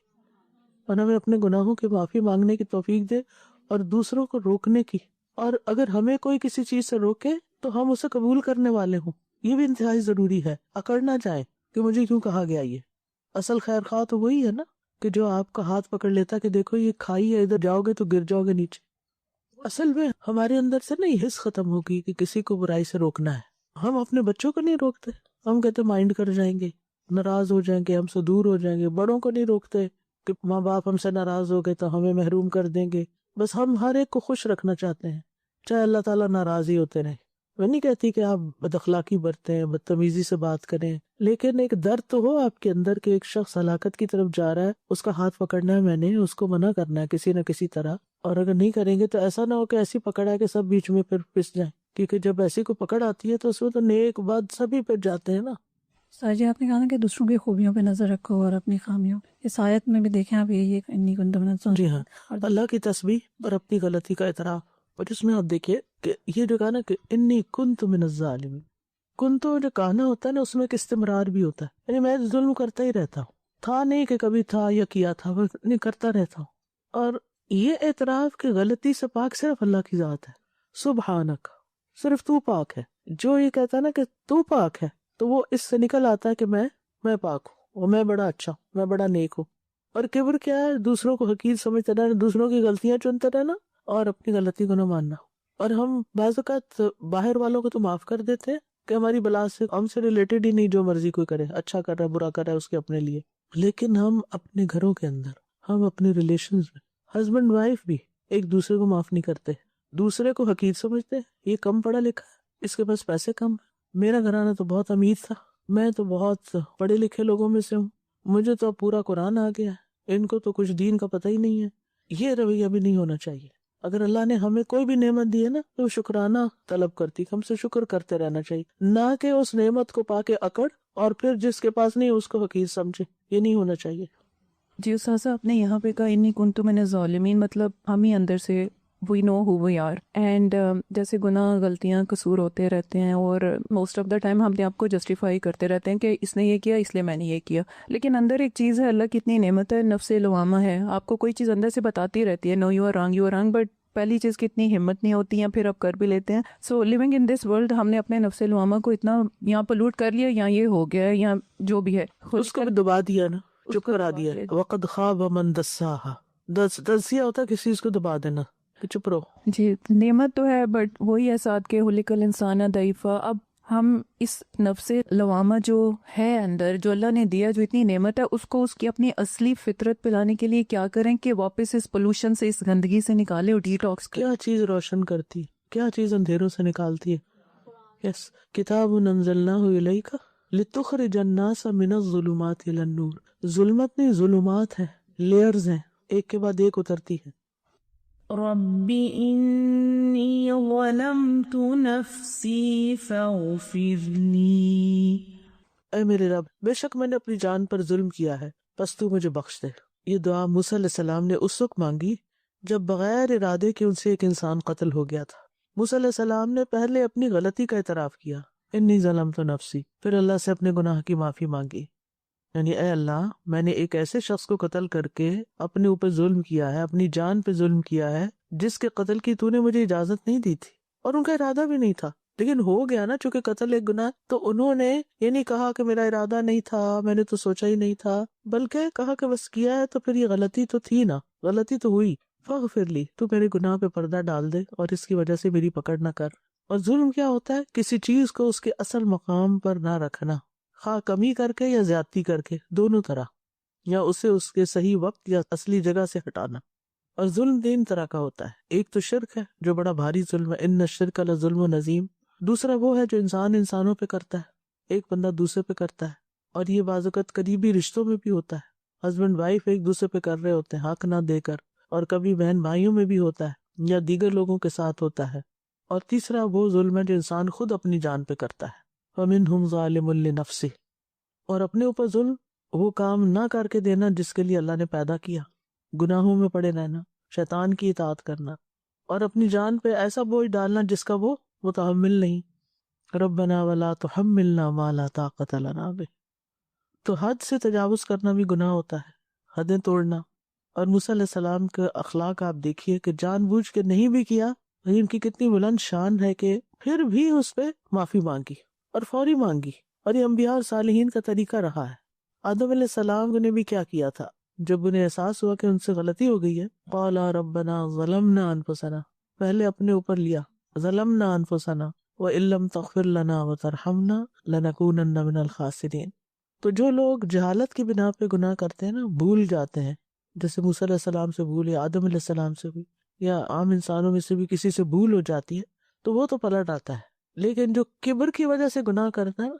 S1: اور ہمیں اپنے گناہوں کی معافی مانگنے کی توفیق دے اور دوسروں کو روکنے کی، اور اگر ہمیں کوئی کسی چیز سے روکے تو ہم اسے قبول کرنے والے ہوں، یہ بھی انتہائی ضروری ہے۔ اکڑ نہ جائیں کہ مجھے کیوں کہا گیا یہ، اصل خیر خواہ تو وہی ہے نا کہ جو آپ کا ہاتھ پکڑ لیتا کہ دیکھو یہ کھائی ہے، ادھر جاؤ گے تو گر جاؤ گے نیچے. اصل میں ہمارے اندر سے نا یہ حس ختم ہوگی کہ کسی کو برائی سے روکنا ہے. ہم اپنے بچوں کو نہیں روکتے، ہم کہتے مائنڈ کر جائیں گے، ناراض ہو جائیں گے، ہم سے دور ہو جائیں گے. بڑوں کو نہیں روکتے کہ ماں باپ ہم سے ناراض ہو گئے تو ہمیں محروم کر دیں گے. بس ہم ہر ایک کو خوش رکھنا چاہتے ہیں، چاہے اللہ تعالیٰ ناراض ہی ہوتے رہے. میں نہیں کہتی کہ آپ بد اخلاقی برتیں، بدتمیزی سے بات کریں، لیکن ایک درد تو ہو آپ کے اندر کہ ایک شخص ہلاکت کی طرف جا رہا ہے، اس کا ہاتھ پکڑنا ہے، میں نے اس کو منع کرنا ہے کسی نہ کسی طرح. اور اگر نہیں کریں گے تو ایسا نہ ہو کہ ایسی پکڑ ہے کہ سب بیچ میں پھر پس جائیں، کیونکہ جب ایسی کو پکڑ آتی ہے تو اس میں تو نیک بد سبھی پہ جاتے ہیں نا.
S4: ساجی آپ نے کہا نا کہ دوسروں کی خوبیوں پہ نظر رکھو اور اپنی خامیوں. اس آیت میں بھی دیکھیں آپ یہی انی کنتم من الظالمین.
S1: جی ہاں، اللہ کی تسبیح اور اپنی غلطی کا اعتراف. اور اس میں آپ دیکھیے کہ یہ جو کہا نا کہ انی کنت من الظالمین، کنتو جو کہنا ہوتا ہے نا اس میں ایک استمرار بھی ہوتا ہے، یعنی میں ظلم کرتا ہی رہتا ہوں، تھا نہیں کہ کبھی تھا یا کیا تھا، بس نہیں کرتا رہتا ہوں. اور یہ اعتراف کہ غلطی سے پاک صرف اللہ کی ذات ہے. سبحانک، صرف تو پاک ہے. جو یہ کہتا ہے نا کہ تو پاک ہے تو وہ اس سے نکل آتا ہے کہ میں پاک ہوں اور میں بڑا اچھا ہوں، میں بڑا نیک ہوں. اور کبر کیا ہے؟ دوسروں کو حقیر سمجھتے رہنا، دوسروں کی غلطیاں چنتے رہنا اور اپنی غلطی کو نہ ماننا. اور ہم بعض اوقات باہر والوں کو تو معاف کر دیتے ہیں کہ ہماری بلا سے، ہم سے ریلیٹڈ ہی نہیں، جو مرضی کوئی کرے، اچھا کر رہا ہے برا کر رہا ہے اس کے اپنے لیے. لیکن ہم اپنے گھروں کے اندر، ہم اپنے ریلیشنز میں، ہسبینڈ وائف بھی ایک دوسرے کو معاف نہیں کرتے، دوسرے کو حقیر سمجھتے. یہ کم پڑھا لکھا ہے، اس کے پاس پیسے کم ہیں، میرا گھرانہ تو بہت امیر تھا، میں تو بہت پڑھے لکھے لوگوں میں سے ہوں، مجھے تو پورا قرآن آ گیا ہے، ان کو تو کچھ دین کا پتہ ہی نہیں ہے. یہ رویہ بھی نہیں ہونا چاہیے. اگر اللہ نے ہمیں کوئی بھی نعمت دی ہے نا تو شکرانہ طلب کرتی، ہم سے شکر کرتے رہنا چاہیے، نہ کہ اس نعمت کو پا کے اکڑ اور پھر جس کے پاس نہیں اس کو حقیر سمجھے. یہ نہیں ہونا چاہیے.
S4: جی استاذہ، آپ نے یہاں پہ کہا انی کنت من الظالمین، مطلب ہم ہی اندر سے وی نو ہو وی آر، اینڈ جیسے گناہ، غلطیاں، قصور ہوتے رہتے ہیں اور موسٹ آف دا ٹائم ہم اپنے آپ کو جسٹیفائی کرتے رہتے ہیں کہ اس نے یہ کیا اس لیے میں نے یہ کیا. لیکن اندر ایک چیز ہے، اللہ کی اتنی نعمت ہے، نفس لوامہ ہے، آپ کو کوئی چیز اندر سے بتاتی رہتی ہے، no you are wrong, you are wrong, but پہلی چیز کی اتنی ہمت نہیں ہوتی ہے، پھر آپ کر بھی لیتے ہیں. سو لیونگ ان دس ورلڈ ہم نے اپنے نفس لوامہ کو اتنا یہاں پلوٹ کر لیا، یا یہ ہو گیا ہے یا جو بھی ہے،
S1: اس کو بھی دبا دیا نا، چپ کرا دیا. وقد خواب من دساہا، دسیا ہوتا ہے کسی چیز کو دبا دینا کہ چپ رہو.
S4: جی نعمت تو ہے، بٹ وہی ہے ساتھ کے خلق الانسان ضعیفا. اب ہم اس نفس لوامہ جو ہے اندر، جو اللہ نے دیا، جو اتنی نعمت ہے، اس کو اس کی اپنی اصلی فطرت پہ لانے کے لیے کیا کریں کہ واپس اس پولوشن سے، اس گندگی سے نکالے اور ڈیٹاکس کریں.
S1: کیا چیز روشن کرتی ہے، کیا چیز اندھیروں سے نکالتی ہے. یس، کتاب انزلناہ الیک لتخرج الناس من الظلمات الی النور. ظلمت نہیں، ظلمات ہیں، لیئرز ہیں، ایک کے بعد ایک اترتی ہے.
S5: رب إني ظلمت نفسي فاغفر لي.
S1: اے میرے رب، بے شک میں نے اپنی جان پر ظلم کیا ہے، پس تو مجھے بخش دے. یہ دعا موسیٰ علیہ السلام نے اس وقت مانگی جب بغیر ارادے کے ان سے ایک انسان قتل ہو گیا تھا. موسیٰ علیہ السلام نے پہلے اپنی غلطی کا اعتراف کیا، انی ظلمت نفسی، پھر اللہ سے اپنے گناہ کی معافی مانگی. یعنی اے اللہ، میں نے ایک ایسے شخص کو قتل کر کے اپنے اوپر ظلم کیا ہے، اپنی جان پہ ظلم کیا ہے، جس کے قتل کی تو نے مجھے اجازت نہیں دی تھی اور ان کا ارادہ بھی نہیں تھا، لیکن ہو گیا نا. چونکہ قتل ایک گناہ، تو انہوں نے یہ نہیں کہا کہ میرا ارادہ نہیں تھا، میں نے تو سوچا ہی نہیں تھا، بلکہ کہا کہ بس کیا ہے تو پھر یہ غلطی تو تھی نا، غلطی تو ہوئی، فاغفر لی، تو میرے گناہ پہ پردہ ڈال دے اور اس کی وجہ سے میری پکڑ نہ کر. اور ظلم کیا ہوتا ہے؟ کسی چیز کو اس کے اصل مقام پر نہ رکھنا، خواہ کمی کر کے یا زیادتی کر کے، دونوں طرح، یا اسے اس کے صحیح وقت یا اصلی جگہ سے ہٹانا. اور ظلم تین طرح کا ہوتا ہے. ایک تو شرک ہے جو بڑا بھاری ظلم ہے، ان الشرک لظلم عظیم. دوسرا وہ ہے جو انسان انسانوں پہ کرتا ہے، ایک بندہ دوسرے پہ کرتا ہے، اور یہ بعض اوقات قریبی رشتوں میں بھی ہوتا ہے، ہسبینڈ وائف ایک دوسرے پہ کر رہے ہوتے ہیں حق نہ دے کر، اور کبھی بہن بھائیوں میں بھی ہوتا ہے یا دیگر لوگوں کے ساتھ ہوتا ہے. اور تیسرا وہ ظلم ہے جو انسان خود اپنی جان پہ کرتا ہے، وَمِنْهُمْ ظَالِمٌ لِنَفْسِهِ. اور اپنے اوپر ظلم وہ کام نہ کر کے دینا جس کے لیے اللہ نے پیدا کیا، گناہوں میں پڑے رہنا، شیطان کی اطاعت کرنا، اور اپنی جان پہ ایسا بوجھ ڈالنا جس کا وہ متحمل نہیں. ربنا ولا تحملنا ما لا طاقت لنا بہ. تو حد سے تجاوز کرنا بھی گناہ ہوتا ہے، حدیں توڑنا. اور موسیٰ علیہ السلام کے اخلاق آپ دیکھیے کہ جان بوجھ کے نہیں بھی کیا، لیکن ان کی کتنی بلند شان ہے کہ پھر بھی اس پہ معافی مانگی اور فوری مانگی. اور یہ انبیاء اور صالحین کا طریقہ رہا ہے. آدم علیہ السلام نے بھی کیا کیا تھا، جب انہیں احساس ہوا کہ ان سے غلطی ہو گئی ہے، قالا ربنا ظلمنا انفسنا، پہلے اپنے اوپر لیا، ظلمنا انفسنا وَإِن لَّمْ تَغْفِرْ لَنَا وَتَرْحَمْنَا لَنَكُونَنَّ مِنَ الْخَاسِرِينَ۔ تو جو لوگ جہالت کی بنا پہ گناہ کرتے ہیں نا، بھول جاتے ہیں، جیسے موسیٰ علیہ السلام سے بھول یا آدم علیہ السلام سے بھی یا عام انسانوں میں سے بھی کسی سے بھول ہو جاتی ہے تو وہ تو پلٹ آتا ہے، لیکن جو کبر کی وجہ سے گناہ کرتا ہے نا،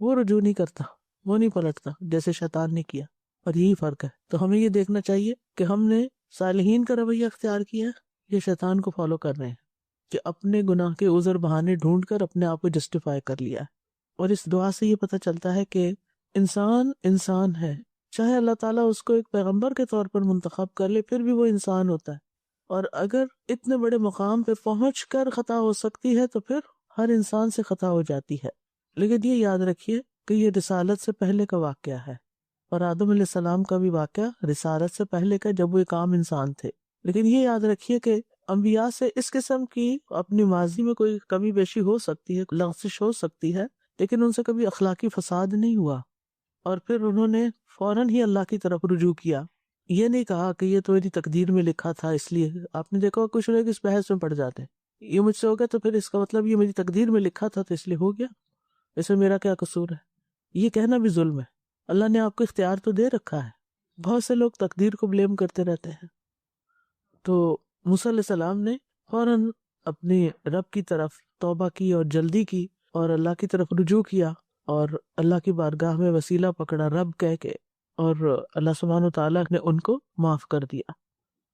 S1: وہ رجوع نہیں کرتا، وہ نہیں پلٹتا جیسے شیطان نے کیا۔ اور یہی فرق ہے۔ تو ہمیں یہ دیکھنا چاہیے کہ ہم نے صالحین کا رویہ اختیار کیا ہے یا شیطان کو فالو کر رہے ہیں، کہ اپنے گناہ کے عذر بہانے ڈھونڈ کر اپنے آپ کو جسٹیفائی کر لیا ہے۔ اور اس دعا سے یہ پتہ چلتا ہے کہ انسان انسان ہے، چاہے اللہ تعالیٰ اس کو ایک پیغمبر کے طور پر منتخب کر لے، پھر بھی وہ انسان ہوتا ہے، اور اگر اتنے بڑے مقام پہ پہنچ کر خطا ہو سکتی ہے تو پھر ہر انسان سے خطا ہو جاتی ہے۔ لیکن یہ یاد رکھیے کہ یہ رسالت سے پہلے کا واقعہ ہے، اور آدم علیہ السلام کا بھی واقعہ رسالت سے پہلے کا، جب وہ ایک عام انسان تھے۔ لیکن یہ یاد رکھیے کہ انبیاء سے اس قسم کی اپنی ماضی میں کوئی کمی بیشی ہو سکتی ہے، لغزش ہو سکتی ہے، لیکن ان سے کبھی اخلاقی فساد نہیں ہوا، اور پھر انہوں نے فوراً ہی اللہ کی طرف رجوع کیا۔ یہ نہیں کہا کہ یہ تو میری تقدیر میں لکھا تھا، اس لیے آپ نے دیکھا کچھ لوگ اس بحث میں پڑ جاتے ہیں، یہ مجھ سے ہو گیا تو پھر اس کا مطلب یہ میری تقدیر میں لکھا تھا تو اس لیے ہو گیا، اس میں میرا کیا قصور ہے؟ یہ کہنا بھی ظلم ہے۔ اللہ نے آپ کو اختیار تو دے رکھا ہے۔ بہت سے لوگ تقدیر کو بلیم کرتے رہتے ہیں۔ تو موسیٰ علیہ السلام نے فوراً اپنی رب کی طرف توبہ کی اور جلدی کی اور اللہ کی طرف رجوع کیا، اور اللہ کی بارگاہ میں وسیلہ پکڑا رب کہہ کے، اور اللہ سبحانہ و تعالیٰ نے ان کو معاف کر دیا۔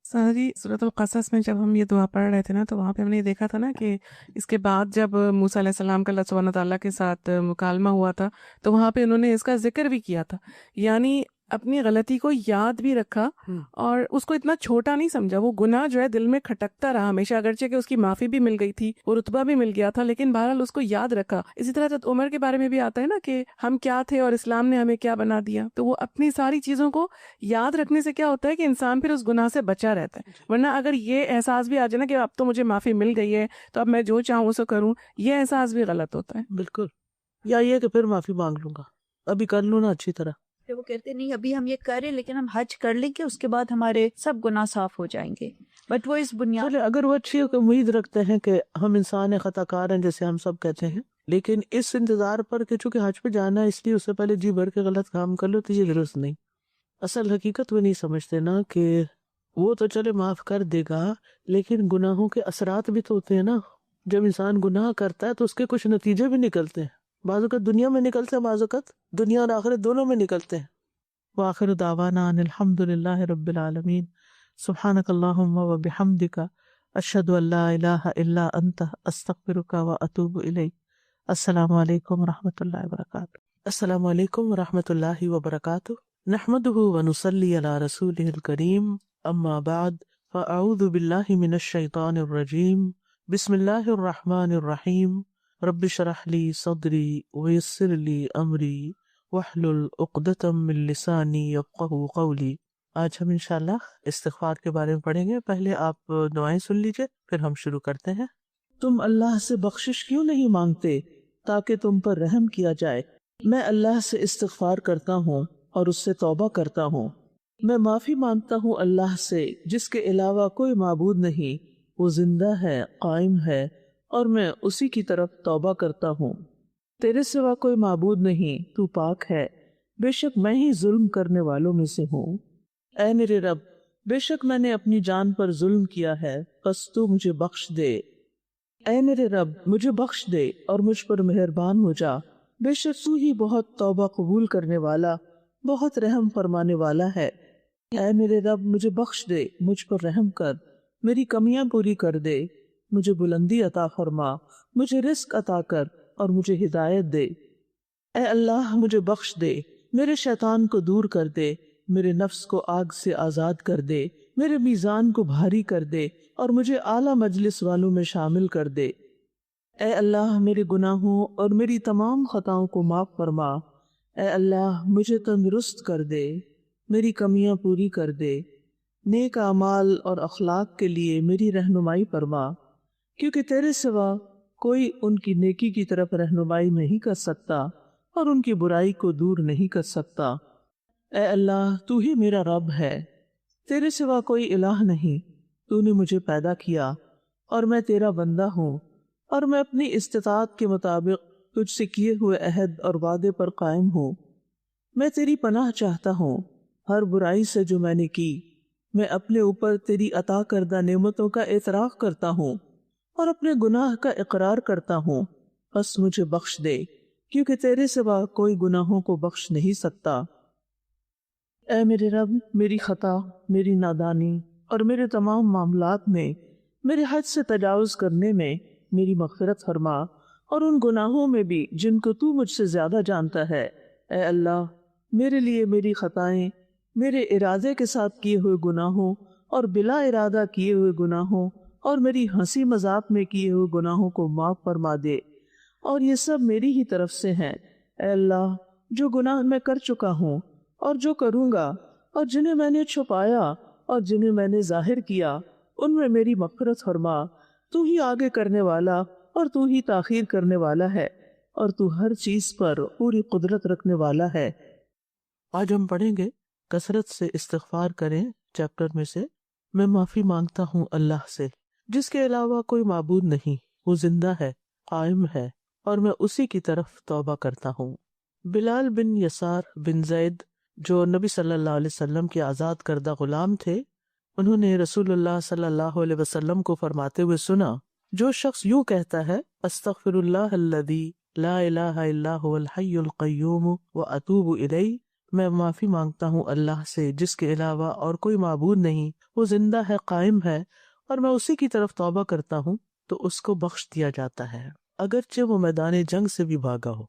S7: سر جی، سورۃ القصص میں جب ہم یہ دعا پڑھ رہے تھے نا، تو وہاں پہ ہم نے یہ دیکھا تھا نا کہ اس کے بعد جب موسیٰ علیہ السلام کا اللہ سبحانہ تعالیٰ کے ساتھ مکالمہ ہوا تھا تو وہاں پہ انہوں نے اس کا ذکر بھی کیا تھا، یعنی اپنی غلطی کو یاد بھی رکھا اور اس کو اتنا چھوٹا نہیں سمجھا۔ وہ گناہ جو ہے دل میں کھٹکتا رہا ہمیشہ، اگرچہ کہ اس کی معافی بھی مل گئی تھی، وہ رتبہ بھی مل گیا تھا، لیکن بہرحال اس کو یاد رکھا۔ اسی طرح حضرت عمر کے بارے میں بھی آتا ہے نا کہ ہم کیا تھے اور اسلام نے ہمیں کیا بنا دیا، تو وہ اپنی ساری چیزوں کو یاد رکھنے سے کیا ہوتا ہے کہ انسان پھر اس گناہ سے بچا رہتا ہے۔ ورنہ اگر یہ احساس بھی آ جائے نا کہ اب تو مجھے معافی مل گئی ہے تو اب میں جو چاہوں اسے کروں، یہ احساس بھی غلط ہوتا ہے۔
S1: بالکل، یا یہ کہ پھر معافی مانگ لوں گا، ابھی کر لوں نا اچھی طرح۔
S8: وہ کہتے نہیں ابھی ہم یہ کریں لیکن ہم حج کر لیں گے، اس کے بعد ہمارے سب گناہ صاف ہو جائیں گے، بٹ وہ اس بنیاد
S1: چلے اگر وہ اچھی امید رکھتے ہیں کہ ہم انسان خطا کار ہیں جیسے ہم سب کہتے ہیں، لیکن اس انتظار پر کہ چونکہ حج پہ جانا ہے اس لیے اس سے پہلے جی بھر کے غلط کام کر لو، تو یہ درست نہیں۔ اصل حقیقت وہ نہیں سمجھتے نا کہ وہ تو چلے معاف کر دے گا، لیکن گناہوں کے اثرات بھی تو ہوتے ہیں نا۔ جب انسان گناہ کرتا ہے تو اس کے کچھ نتیجے بھی نکلتے ہیں، بعض اوقات دنیا میں نکلتے ہیں، بعض اوقات دنیا اور آخرت دونوں میں نکلتے ہیں۔ وآخر دعوانا ان الحمد للہ رب العالمین، سبحانک اللہم وبحمدک، اشہد ان لا الہ الا انت، استغفرک واتوب الیک۔ السلام علیکم ورحمۃ اللہ وبرکاتہ۔ السلام علیکم ورحمۃ اللہ وبرکاتہ۔ نحمدہ ونصلی علی رسولہ الکریم، اما بعد فاعوذ باللہ من الشیطان الرجیم، بسم اللہ الرحمن الرحیم، رب اشرح لی صدری ویسر لی امری واحلل عقدۃ من لسانی یفقہوا قولی۔ آج ہم انشاءاللہ استغفار کے بارے میں پڑھیں گے۔ پہلے آپ دعائیں سن لیجئے، پھر ہم شروع کرتے ہیں۔ تم اللہ سے بخشش کیوں نہیں مانگتے تاکہ تم پر رحم کیا جائے؟ میں اللہ سے استغفار کرتا ہوں اور اس سے توبہ کرتا ہوں۔ میں معافی مانگتا ہوں اللہ سے جس کے علاوہ کوئی معبود نہیں، وہ زندہ ہے، قائم ہے، اور میں اسی کی طرف توبہ کرتا ہوں۔ تیرے سوا کوئی معبود نہیں، تو پاک ہے، بے شک میں ہی ظلم کرنے والوں میں سے ہوں۔ اے میرے رب، بے شک میں نے اپنی جان پر ظلم کیا ہے، پس تو مجھے بخش دے۔ اے میرے رب، مجھے بخش دے اور مجھ پر مہربان ہو جا، بے شک تو ہی بہت توبہ قبول کرنے والا، بہت رحم فرمانے والا ہے۔ اے میرے رب، مجھے بخش دے، مجھ پر رحم کر، میری کمیاں پوری کر دے، مجھے بلندی عطا فرما، مجھے رزق عطا کر اور مجھے ہدایت دے۔ اے اللہ، مجھے بخش دے، میرے شیطان کو دور کر دے، میرے نفس کو آگ سے آزاد کر دے، میرے میزان کو بھاری کر دے اور مجھے اعلیٰ مجلس والوں میں شامل کر دے۔ اے اللہ، میرے گناہوں اور میری تمام خطاؤں کو معاف فرما۔ اے اللہ، مجھے تندرست کر دے، میری کمیاں پوری کر دے، نیک اعمال اور اخلاق کے لیے میری رہنمائی فرما، کیونکہ تیرے سوا کوئی ان کی نیکی کی طرف رہنمائی نہیں کر سکتا اور ان کی برائی کو دور نہیں کر سکتا۔ اے اللہ تو ہی میرا رب ہے، تیرے سوا کوئی الہ نہیں، تو نے مجھے پیدا کیا اور میں تیرا بندہ ہوں، اور میں اپنی استطاعت کے مطابق تجھ سے کیے ہوئے عہد اور وعدے پر قائم ہوں۔ میں تیری پناہ چاہتا ہوں ہر برائی سے جو میں نے کی۔ میں اپنے اوپر تیری عطا کردہ نعمتوں کا اعتراف کرتا ہوں اور اپنے گناہ کا اقرار کرتا ہوں، بس مجھے بخش دے، کیونکہ تیرے سوا کوئی گناہوں کو بخش نہیں سکتا۔ اے میرے رب، میری خطا، میری نادانی اور میرے تمام معاملات میں میرے حد سے تجاوز کرنے میں میری مغفرت فرما، اور ان گناہوں میں بھی جن کو تو مجھ سے زیادہ جانتا ہے۔ اے اللہ، میرے لیے میری خطائیں، میرے ارادے کے ساتھ کیے ہوئے گناہوں اور بلا ارادہ کیے ہوئے گناہوں اور میری ہنسی مذاق میں کیے ہوئے گناہوں کو معاف فرما دے، اور یہ سب میری ہی طرف سے ہیں۔ اے اللہ، جو گناہ میں کر چکا ہوں اور جو کروں گا، اور جنہیں میں نے چھپایا اور جنہیں میں نے ظاہر کیا، ان میں میری مغفرت فرما۔ تو ہی آگے کرنے والا اور تو ہی تاخیر کرنے والا ہے، اور تو ہر چیز پر پوری قدرت رکھنے والا ہے۔ آج ہم پڑھیں گے، کثرت سے استغفار کریں چیپٹر میں سے، میں معافی مانگتا ہوں اللہ سے جس کے علاوہ کوئی معبود نہیں، وہ زندہ ہے، قائم ہے، اور میں اسی کی طرف توبہ کرتا ہوں۔ بلال بن یسار بن زید، جو نبی صلی اللہ علیہ وسلم کے آزاد کردہ غلام تھے، انہوں نے رسول اللہ صلی اللہ علیہ وسلم کو فرماتے ہوئے سنا، جو شخص یوں کہتا ہے استغفر اللہ الذی لا الہ الا هو الحی القیوم واتوب الیہ، میں معافی مانگتا ہوں اللہ سے جس کے علاوہ اور کوئی معبود نہیں، وہ زندہ ہے، قائم ہے، اور میں اسی کی طرف توبہ کرتا ہوں، تو اس کو بخش دیا جاتا ہے، اگرچہ وہ میدان جنگ سے بھی بھاگا ہو۔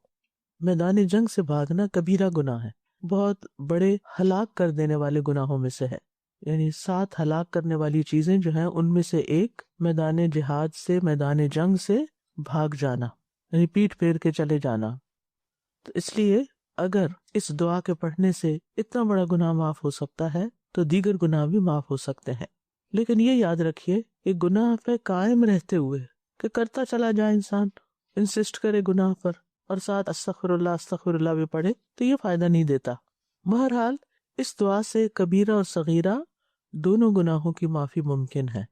S1: میدان جنگ سے بھاگنا کبیرہ گناہ ہے، بہت بڑے ہلاک کر دینے والے گناہوں میں سے ہے، یعنی 7 ہلاک کرنے والی چیزیں جو ہیں ان میں سے ایک میدان جہاد سے، میدان جنگ سے بھاگ جانا، یعنی پیٹھ پھیر کے چلے جانا۔ تو اس لیے اگر اس دعا کے پڑھنے سے اتنا بڑا گناہ معاف ہو سکتا ہے تو دیگر گناہ بھی معاف ہو سکتے ہیں، لیکن یہ یاد رکھیے کہ گناہ پہ قائم رہتے ہوئے کہ کرتا چلا جائے، انسان انسسٹ کرے گناہ پر اور ساتھ استغفر اللہ بھی پڑھے، تو یہ فائدہ نہیں دیتا۔ بہرحال اس دعا سے کبیرہ اور صغیرہ دونوں گناہوں کی معافی ممکن ہے،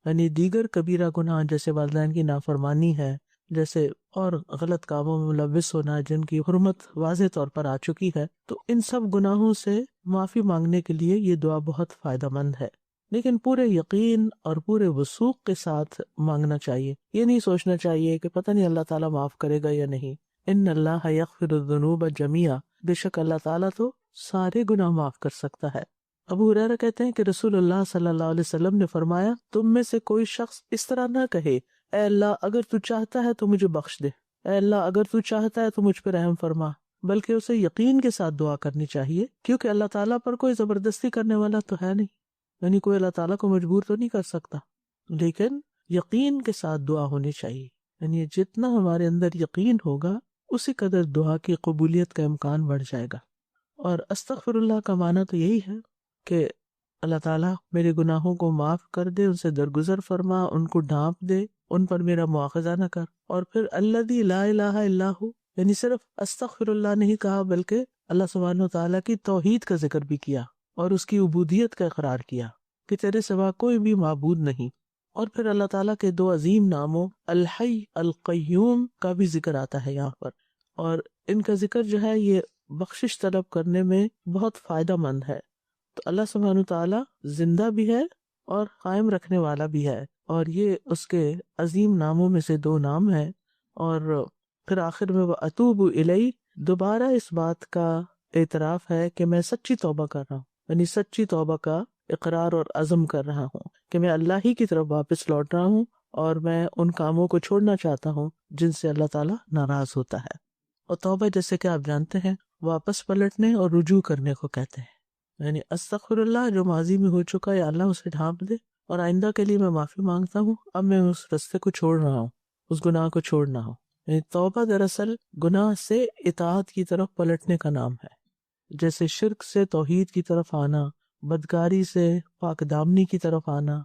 S1: یعنی دیگر کبیرہ گناہ جیسے والدین کی نافرمانی ہے، جیسے اور غلط کاموں میں ملوث ہونا جن کی حرمت واضح طور پر آ چکی ہے، تو ان سب گناہوں سے معافی مانگنے کے لیے یہ دعا بہت فائدہ مند ہے، لیکن پورے یقین اور پورے وثوق کے ساتھ مانگنا چاہیے۔ یہ نہیں سوچنا چاہیے کہ پتہ نہیں اللہ تعالیٰ معاف کرے گا یا نہیں۔ ان اللہ یغفر الذنوب جميعا، بے شک اللہ تعالیٰ تو سارے گناہ معاف کر سکتا ہے۔ ابو ہریرہ کہتے ہیں کہ رسول اللہ صلی اللہ علیہ وسلم نے فرمایا، تم میں سے کوئی شخص اس طرح نہ کہے، اے اللہ اگر تو چاہتا ہے تو مجھے بخش دے، اے اللہ اگر تو چاہتا ہے تو مجھ پہ رحم فرما، بلکہ اسے یقین کے ساتھ دعا کرنی چاہیے، کیونکہ اللہ تعالیٰ پر کوئی زبردستی کرنے والا تو ہے نہیں، یعنی کوئی اللہ تعالیٰ کو مجبور تو نہیں کر سکتا، لیکن یقین کے ساتھ دعا ہونی چاہیے، یعنی جتنا ہمارے اندر یقین ہوگا اسی قدر دعا کی قبولیت کا امکان بڑھ جائے گا۔ اور استغفر اللہ کا معنی تو یہی ہے کہ اللہ تعالیٰ میرے گناہوں کو معاف کر دے، ان سے درگزر فرما، ان کو ڈھانپ دے، ان پر میرا مواخذہ نہ کر۔ اور پھر الذی لا الہ الا ہو، یعنی صرف استغفر اللہ نہیں کہا بلکہ اللہ سبحانہ وتعالیٰ کی توحید کا ذکر بھی کیا اور اس کی عبودیت کا اقرار کیا کہ تیرے سوا کوئی بھی معبود نہیں۔ اور پھر اللہ تعالیٰ کے 2 عظیم ناموں الحی القیوم کا بھی ذکر آتا ہے یہاں پر، اور ان کا ذکر جو ہے یہ بخشش طلب کرنے میں بہت فائدہ مند ہے۔ تو اللہ سبحانہ تعالیٰ زندہ بھی ہے اور قائم رکھنے والا بھی ہے، اور یہ اس کے عظیم ناموں میں سے 2 نام ہیں۔ اور پھر آخر میں وَأَتُوبُ إِلَيْهِ، دوبارہ اس بات کا اعتراف ہے کہ میں سچی توبہ کر رہا ہوں، یعنی سچی توبہ کا اقرار اور عزم کر رہا ہوں کہ میں اللہ ہی کی طرف واپس لوٹ رہا ہوں، اور میں ان کاموں کو چھوڑنا چاہتا ہوں جن سے اللہ تعالیٰ ناراض ہوتا ہے۔ اور توبہ جیسے کہ آپ جانتے ہیں واپس پلٹنے اور رجوع کرنے کو کہتے ہیں، یعنی استغفر اللہ جو ماضی میں ہو چکا ہے اللہ اسے ڈھانپ دے، اور آئندہ کے لیے میں معافی مانگتا ہوں، اب میں اس رستے کو چھوڑ رہا ہوں، اس گناہ کو چھوڑنا ہوں۔ یعنی توبہ دراصل گناہ سے اطاعت کی طرف پلٹنے کا نام ہے، جیسے شرک سے توحید کی طرف آنا، بدکاری سے پاک دامنی کی طرف آنا،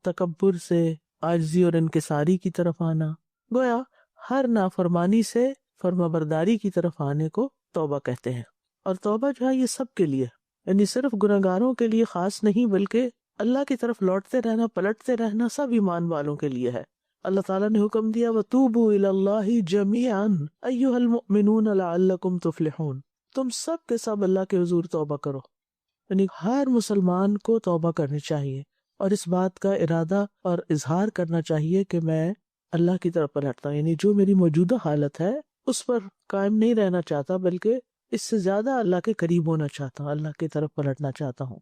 S1: تکبر سے عاجزی اور انکساری کی طرف آنا، گویا ہر نافرمانی سے فرما برداری کی طرف آنے کو توبہ کہتے ہیں۔ اور توبہ جو ہے یہ سب کے لیے، یعنی صرف گناہگاروں کے لیے خاص نہیں بلکہ اللہ کی طرف لوٹتے رہنا، پلٹتے رہنا سب ایمان والوں کے لیے ہے۔ اللہ تعالیٰ نے حکم دیا وَتُوبُوا إِلَى اللَّهِ جَمِيعًا أَيُّهَا الْمُؤْمِنُونَ لَعَلَّكُمْ تُفْلِحُونَ، تم سب کے سب اللہ کے حضور توبہ کرو، یعنی ہر مسلمان کو توبہ کرنی چاہیے اور اس بات کا ارادہ اور اظہار کرنا چاہیے کہ میں اللہ کی طرف پلٹتا ہوں، یعنی جو میری موجودہ حالت ہے اس پر قائم نہیں رہنا چاہتا بلکہ اس سے زیادہ اللہ کے قریب ہونا چاہتا ہوں، اللہ کی طرف پلٹنا چاہتا ہوں۔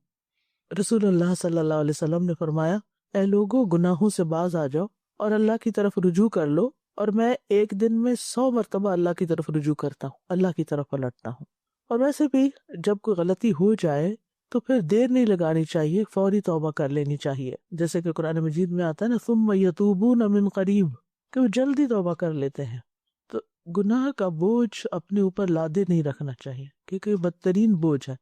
S1: رسول اللہ صلی اللہ علیہ وسلم نے فرمایا اے لوگو گناہوں سے باز آ جاؤ اور اللہ کی طرف رجوع کر لو، اور میں ایک دن میں 100 مرتبہ اللہ کی طرف رجوع کرتا ہوں، اللہ کی طرف پلٹتا ہوں۔ اور ویسے بھی جب کوئی غلطی ہو جائے تو پھر دیر نہیں لگانی چاہیے، فوری توبہ کر لینی چاہیے، جیسے کہ قرآن مجید میں آتا ہے نا ثم یتوبون من قریب، کہ وہ جلدی توبہ کر لیتے ہیں۔ تو گناہ کا بوجھ اپنے اوپر لادے نہیں رکھنا چاہیے، کیونکہ یہ بدترین بوجھ ہے۔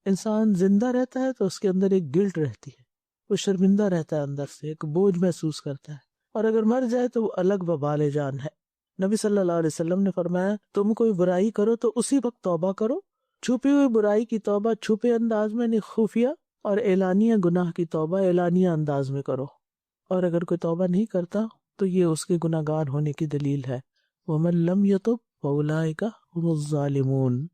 S1: انسان زندہ رہتا ہے تو اس کے اندر ایک گلٹ رہتی ہے، وہ شرمندہ رہتا ہے، اندر سے ایک بوجھ محسوس کرتا ہے، اور اگر مر جائے تو وہ الگ وبال جان ہے۔ نبی صلی اللہ علیہ وسلم نے فرمایا تم کوئی برائی کرو تو اسی وقت توبہ کرو، چھپی ہوئی برائی کی توبہ چھپے انداز میں، خفیہ، اور اعلانیہ گناہ کی توبہ اعلانیہ انداز میں کرو، اور اگر کوئی توبہ نہیں کرتا تو یہ اس کے گناہ گار ہونے کی دلیل ہے۔ وَمَن لَّمْ يَتُبْ فَأُولَٰئِكَ هُمُ الظَّالِمُونَ۔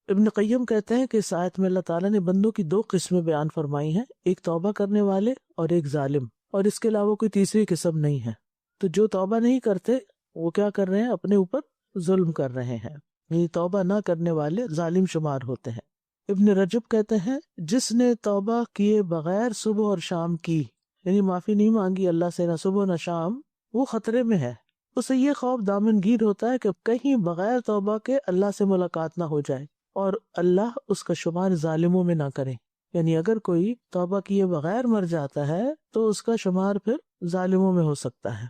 S1: ابن قیم کہتے ہیں کہ اس آیت میں اللہ تعالیٰ نے بندوں کی 2 قسمیں بیان فرمائی ہیں، ایک توبہ کرنے والے اور ایک ظالم، اور اس کے علاوہ کوئی تیسری قسم نہیں ہے۔ تو جو توبہ نہیں کرتے وہ کیا کر رہے ہیں؟ اپنے اوپر ظلم کر رہے ہیں، یعنی توبہ نہ کرنے والے ظالم شمار ہوتے ہیں۔ ابن رجب کہتے ہیں جس نے توبہ کیے بغیر صبح اور شام کی، یعنی معافی نہیں مانگی اللہ سے نہ صبح نہ شام، وہ خطرے میں ہے۔ اسے یہ خوف دامنگیر ہوتا ہے کہ کہیں بغیر توبہ کے اللہ سے ملاقات نہ ہو جائے اور اللہ اس کا شمار ظالموں میں نہ کرے، یعنی اگر کوئی توبہ کیے بغیر مر جاتا ہے تو اس کا شمار پھر ظالموں میں ہو سکتا ہے۔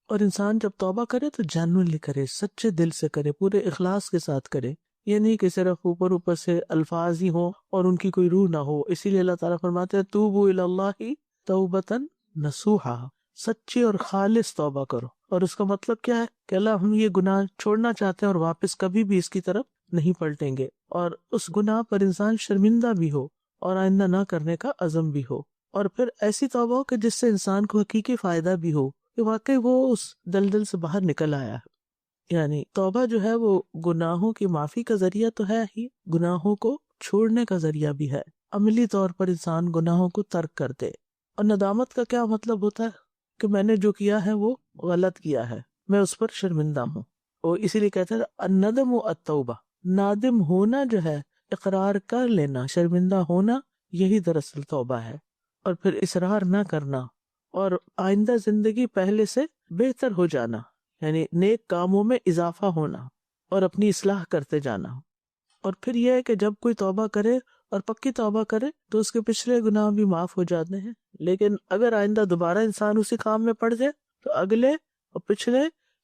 S1: اور انسان جب توبہ کرے تو جینوئنلی کرے، سچے دل سے کرے، پورے اخلاص کے ساتھ کرے، یہ نہیں کہ صرف اوپر سے الفاظ ہی ہوں اور ان کی کوئی روح نہ ہو۔ اسی لیے اللہ تعالیٰ فرماتے ہیں توبوا الی اللہ توبۃ نصوحا، سچی اور خالص توبہ کرو۔ اور اس کا مطلب کیا ہے کہ اللہ ہم یہ گناہ چھوڑنا چاہتے ہیں اور واپس کبھی بھی اس کی طرف نہیں پلٹیں گے، اور اس گناہ پر انسان شرمندہ بھی ہو اور آئندہ نہ کرنے کا عزم بھی ہو، اور پھر ایسی توبہ ہو کہ جس سے انسان کو حقیقی فائدہ بھی ہو کہ واقعی وہ اس دلدل سے باہر نکل آیا ہے۔ یعنی توبہ جو ہے وہ گناہوں کی معافی کا ذریعہ تو ہے ہی، گناہوں کو چھوڑنے کا ذریعہ بھی ہے۔ عملی طور پر انسان گناہوں کو ترک کر دے۔ اور ندامت کا کیا مطلب ہوتا ہے کہ میں نے جو کیا ہے وہ غلط کیا ہے، میں اس پر شرمندہ ہوں، اور اسی لیے کہتے ہیں الندم التوبہ، نادم ہونا جو ہے، اقرار کر لینا، شرمندہ ہونا، یہی دراصل توبہ ہے۔ اور پھر اصرار نہ کرنا، اور آئندہ زندگی پہلے سے بہتر ہو جانا، یعنی نیک کاموں میں اضافہ ہونا اور اپنی اصلاح کرتے جانا۔ اور پھر یہ ہے کہ جب کوئی توبہ کرے اور پکی توبہ کرے تو اس کے پچھلے گناہ بھی معاف ہو جاتے ہیں، لیکن اگر آئندہ دوبارہ انسان اسی کام میں پڑ جائے تو اگلے اور پچھلے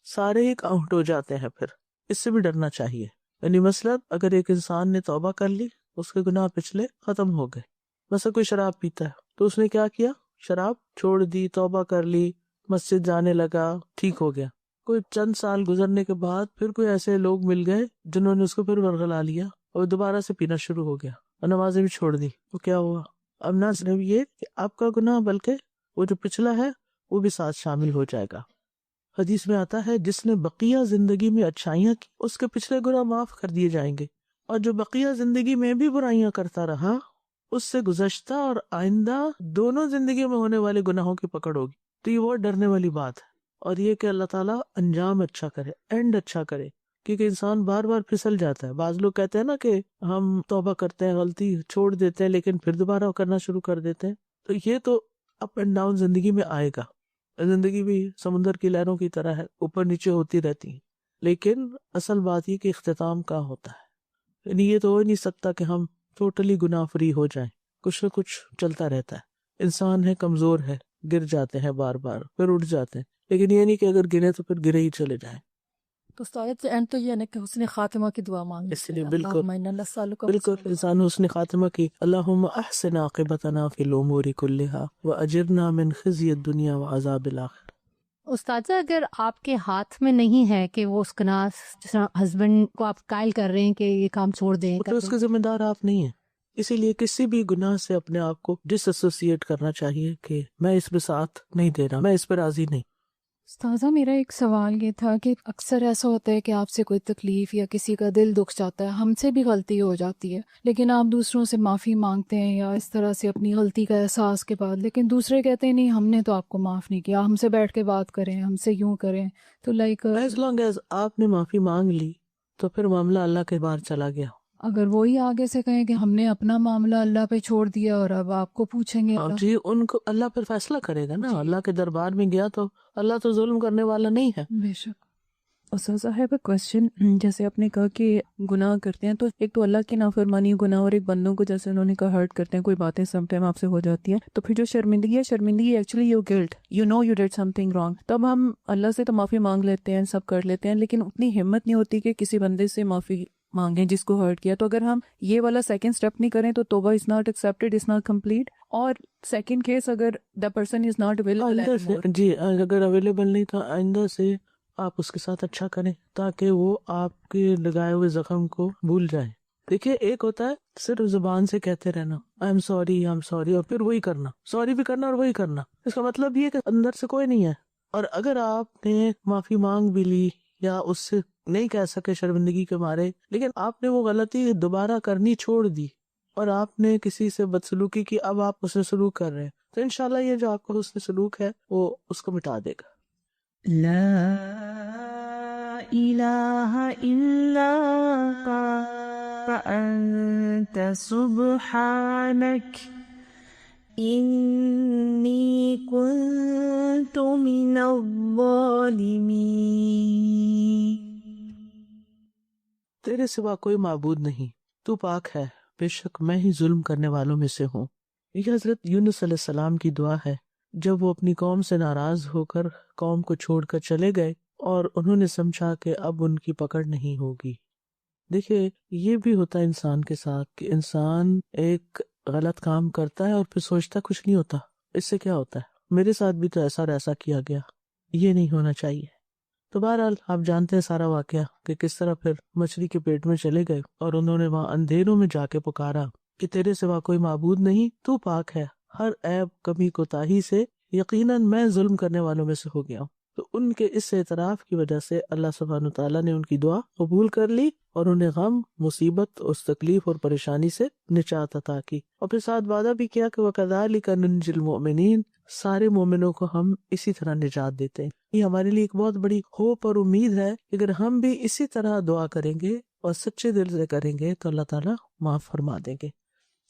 S1: سارے ہی کاؤنٹ ہو جاتے ہیں۔ پھر اس سے بھی ڈرنا چاہیے۔ یعنی مثلاً اگر ایک انسان نے توبہ کر لی، اس کے گناہ پچھلے ختم ہو گئے۔ مثلا کوئی شراب پیتا ہے تو اس نے کیا کیا؟ شراب چھوڑ دی، توبہ کر لی، مسجد جانے لگا، ٹھیک ہو گیا۔ کوئی چند سال گزرنے کے بعد پھر کوئی ایسے لوگ مل گئے جنہوں نے اس کو پھر ورغلا لیا اور دوبارہ سے پینا شروع ہو گیا اور نمازیں بھی چھوڑ دی، تو کیا ہوا؟ اب نہ صرف یہ کہ آپ کا گناہ بلکہ وہ جو پچھلا ہے وہ بھی ساتھ شامل ہو جائے گا۔ حدیث میں آتا ہے جس نے بقیہ زندگی میں اچھائیاں کی اس کے پچھلے گناہ معاف کر دیے جائیں گے، اور جو بقیہ زندگی میں بھی برائیاں کرتا رہا اس سے گزشتہ اور آئندہ دونوں زندگی میں ہونے والے گناہوں کی پکڑ ہوگی۔ تو یہ بہت ڈرنے والی بات ہے، اور یہ کہ اللہ تعالیٰ انجام اچھا کرے، اینڈ اچھا کرے، کیونکہ انسان بار بار پھسل جاتا ہے۔ بعض لوگ کہتے ہیں نا کہ ہم توبہ کرتے ہیں، غلطی چھوڑ دیتے ہیں، لیکن پھر دوبارہ کرنا شروع کر دیتے ہیں۔ تو یہ تو اپ اینڈ ڈاؤن زندگی میں آئے گا، زندگی بھی سمندر کی لہروں کی طرح ہے، اوپر نیچے ہوتی رہتی ہے، لیکن اصل بات یہ کہ اختتام کا ہوتا ہے۔ یعنی یہ تو ہو ہی نہیں سکتا کہ ہم ٹوٹلی گناہ فری ہو جائیں، کچھ نہ کچھ چلتا رہتا ہے۔ انسان ہے، کمزور ہے، گر جاتے ہیں بار بار، پھر اٹھ جاتے ہیں، لیکن یہ نہیں کہ اگر گرے تو پھر گرے ہی چلے جائیں۔
S9: تو استاد اینڈ تو یہ ہے کہ حسن خاتمہ کی دعا مانگیں،
S1: اس لیے بالکل انسان حسن خاتمہ کی اللہم احسن عاقبتنا فی الامور کلہا واجرنا من خزی الدنیا وعذاب الآخرہ۔
S3: استاذہ اگر آپ کے ہاتھ میں نہیں ہے کہ وہ اس گناہ، جس طرح ہسبینڈ کو آپ قائل کر رہے ہیں کہ یہ کام چھوڑ دیں،
S1: تو اس کے ذمہ دار آپ نہیں ہیں، اسی لیے کسی بھی گناہ سے اپنے آپ کو ڈس ایسوسیٹ کرنا چاہیے کہ میں اس میں ساتھ نہیں دے رہا، میں اس پہ راضی نہیں۔
S2: استاذہ میرا ایک سوال یہ تھا کہ اکثر ایسا ہوتا ہے کہ آپ سے کوئی تکلیف یا کسی کا دل دکھ جاتا ہے، ہم سے بھی غلطی ہو جاتی ہے، لیکن آپ دوسروں سے معافی مانگتے ہیں یا اس طرح سے اپنی غلطی کا احساس کے بعد، لیکن دوسرے کہتے ہیں نہیں ہم نے تو آپ کو معاف نہیں کیا، ہم سے بیٹھ کے بات کریں، ہم سے یوں کریں، تو لائک
S1: ایز لانگ ایز آپ نے معافی مانگ لی تو پھر معاملہ اللہ کے باہر چلا گیا۔
S2: اگر وہی آگے سے کہیں کہ ہم نے اپنا معاملہ اللہ پہ چھوڑ دیا اور اب آپ کو پوچھیں گے
S1: جی ان کو اللہ پھر فیصلہ کرے گا نا، اللہ کے دربار میں گیا تو اللہ تو ظلم کرنے والا نہیں ہے۔
S2: بے شک۔
S4: استاذہ I have a question، جیسے آپ نے کہا کہ گناہ کرتے ہیں تو ایک تو اللہ کی نافرمانی گناہ، اور ایک بندوں کو جیسے انہوں نے کہا ہرٹ کرتے ہیں، کوئی باتیں سم ٹائم آپ سے ہو جاتی ہیں، تو پھر جو شرمندگی ہے، شرمندگی actually your guilt, you know you did something wrong, تب ہم اللہ سے تو معافی مانگ لیتے ہیں، سب کر لیتے ہیں، لیکن اتنی ہمت نہیں ہوتی کہ کسی بندے سے معافی مانگیں جس کو ہرٹ کیا۔ تو اگر ہم یہ والا سیکنڈ اسٹیپ نہیں کریں تو توبہ is not accepted, is not complete. اور سیکنڈ کیس اگر دا پرسن از ناٹ
S1: آئندہ سے جی اگر اویلیبل نہیں تھا، آئندہ سے آپ اس کے ساتھ اچھا کریں تاکہ وہ آپ کے لگائے ہوئے زخم کو بھول جائے۔ دیکھیے ایک ہوتا ہے صرف زبان سے کہتے رہنا آئی ایم سوری اور پھر وہی کرنا، سوری بھی کرنا اور وہی کرنا، اس کا مطلب یہ کہ اندر سے کوئی نہیں ہے۔ اور اگر آپ نے معافی مانگ بھی لی یا اس سے نہیں کہہ سکے شرمندگی کے مارے، لیکن آپ نے وہ غلطی دوبارہ کرنی چھوڑ دی اور آپ نے کسی سے بدسلوکی کی، اب آپ اس سے سلوک کر رہے ہیں، تو انشاءاللہ یہ جو آپ کا حسن سلوک ہے وہ اس کو مٹا دے گا۔
S5: لا الہ الا انت سبحانک انی کنت من الظالمین۔
S1: تیرے سوا کوئی معبود نہیں، تو پاک ہے، بے شک میں ہی ظلم کرنے والوں میں سے ہوں۔ یہ حضرت یونس علیہ السلام کی دعا ہے جب وہ اپنی قوم سے ناراض ہو کر قوم کو چھوڑ کر چلے گئے اور انہوں نے سمجھا کہ اب ان کی پکڑ نہیں ہوگی۔ دیکھیے یہ بھی ہوتا ہے انسان کے ساتھ کہ انسان ایک غلط کام کرتا ہے اور پھر سوچتا کچھ نہیں ہوتا، اس سے کیا ہوتا ہے، میرے ساتھ بھی تو ایسا اور ایسا کیا گیا، یہ نہیں ہونا چاہیے۔ تو بہرحال آپ جانتے ہیں سارا واقعہ کہ کس طرح پھر مچھلی کے پیٹ میں چلے گئے اور انہوں نے وہاں اندھیروں میں جا کے پکارا کہ تیرے سوا کوئی معبود نہیں، تو پاک ہے ہر عیب کمی کوتاہی سے، یقیناً میں ظلم کرنے والوں میں سے ہو گیا ہوں۔ تو ان کے اس اعتراف کی وجہ سے اللہ سبحانہ تعالیٰ نے ان کی دعا قبول کر لی اور انہیں غم، مصیبت، اس تکلیف اور پریشانی سے نجات عطا کی، اور پھر ساتھ وعدہ بھی کیا کہ وَكَذَلِكَ نُنْجِي الْمُؤْمِنِينَ، سارے مومنوں کو ہم اسی طرح نجات دیتے ہیں۔ یہ ہمارے لیے ایک بہت بڑی ہوپ اور امید ہے کہ اگر ہم بھی اسی طرح دعا کریں گے اور سچے دل سے کریں گے تو اللہ تعالیٰ معاف فرما دیں گے۔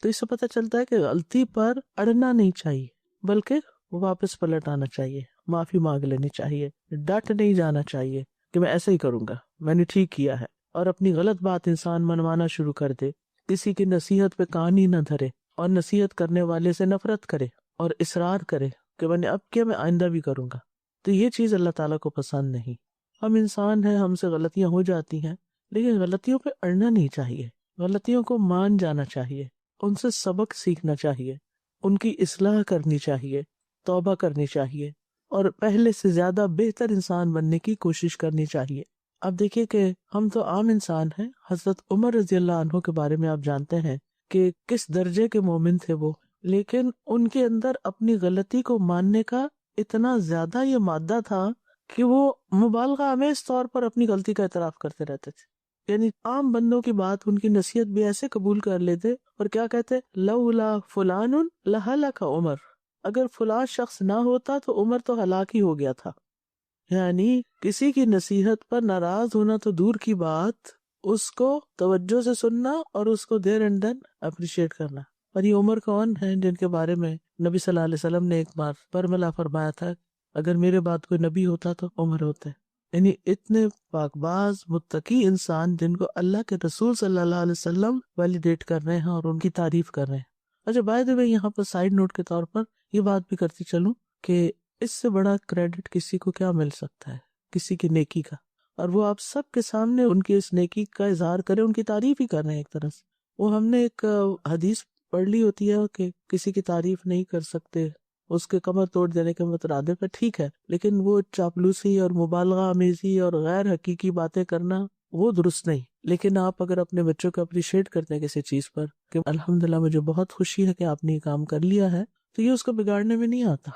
S1: تو اس سے پتہ چلتا ہے کہ غلطی پر اڑنا نہیں چاہیے بلکہ واپس پلٹ آنا چاہیے، معافی مانگ لینی چاہیے، ڈٹ نہیں جانا چاہیے کہ میں ایسے ہی کروں گا، میں نے ٹھیک کیا ہے، اور اپنی غلط بات انسان منوانا شروع کر دے، کسی کی نصیحت پہ کان ہی نہ دھرے اور نصیحت کرنے والے سے نفرت کرے اور اصرار کرے کہ میں نے اب کیا، میں آئندہ بھی کروں گا، تو یہ چیز اللہ تعالیٰ کو پسند نہیں۔ ہم انسان ہیں، ہم سے غلطیاں ہو جاتی ہیں، لیکن غلطیوں پہ اڑنا نہیں چاہیے، غلطیوں کو مان جانا چاہیے، ان سے سبق سیکھنا چاہیے، ان کی اصلاح کرنی چاہیے، توبہ کرنی چاہیے اور پہلے سے زیادہ بہتر انسان بننے کی کوشش کرنی چاہیے۔ اب دیکھیے کہ ہم تو عام انسان ہیں، حضرت عمر رضی اللہ عنہ کے بارے میں آپ جانتے ہیں کہ کس درجے کے مومن تھے وہ، لیکن ان کے اندر اپنی غلطی کو ماننے کا اتنا زیادہ یہ مادہ تھا کہ وہ مبالغہ آمیز طور پر اپنی غلطی کا اعتراف کرتے رہتے تھے، یعنی عام بندوں کی بات، ان کی نصیحت بھی ایسے قبول کر لیتے اور کیا کہتے، لولا فلان لہلک عمر، اگر فلاں شخص نہ ہوتا تو عمر تو ہلاک ہی ہو گیا تھا۔ یعنی کسی کی نصیحت پر ناراض ہونا تو دور کی بات، اس کو توجہ سے سننا اور اس کو دیر اینڈ دین اپریشیٹ کرنا۔ اور یہ عمر کون ہیں جن کے بارے میں نبی صلی اللہ علیہ وسلم نے ایک بار برملا فرمایا تھا، اگر میرے بعد کوئی نبی ہوتا تو عمر ہوتے، یعنی اتنے پاک باز متقی انسان جن کو اللہ کے رسول صلی اللہ علیہ وسلم ویلیڈیٹ کر رہے ہیں اور ان کی تعریف کر رہے ہیں۔ اچھا بائی دی وے یہاں پر سائیڈ نوٹ کے طور پر یہ بات بھی کرتی چلوں کہ اس سے بڑا کریڈٹ کسی کو کیا مل سکتا ہے کسی کی نیکی کا، اور وہ آپ سب کے سامنے ان کی اس نیکی کا اظہار کرے، ان کی تعریف ہی کر رہے ہیں ایک طرح سے۔ وہ ہم نے ایک حدیث پڑھ لی ہوتی ہے کہ کسی کی تعریف نہیں کر سکتے، اس کے کمر توڑ دینے کے مترادف ہے، ٹھیک ہے، لیکن وہ چاپلوسی اور مبالغہ آمیزی اور غیر حقیقی باتیں کرنا وہ درست نہیں۔ لیکن آپ اگر اپنے بچوں کو اپریشیٹ کرتے ہیں کسی چیز پر کہ الحمدللہ مجھے بہت خوشی ہے کہ آپ نے یہ کام کر لیا ہے، تو یہ اس کو بگاڑنے میں نہیں آتا.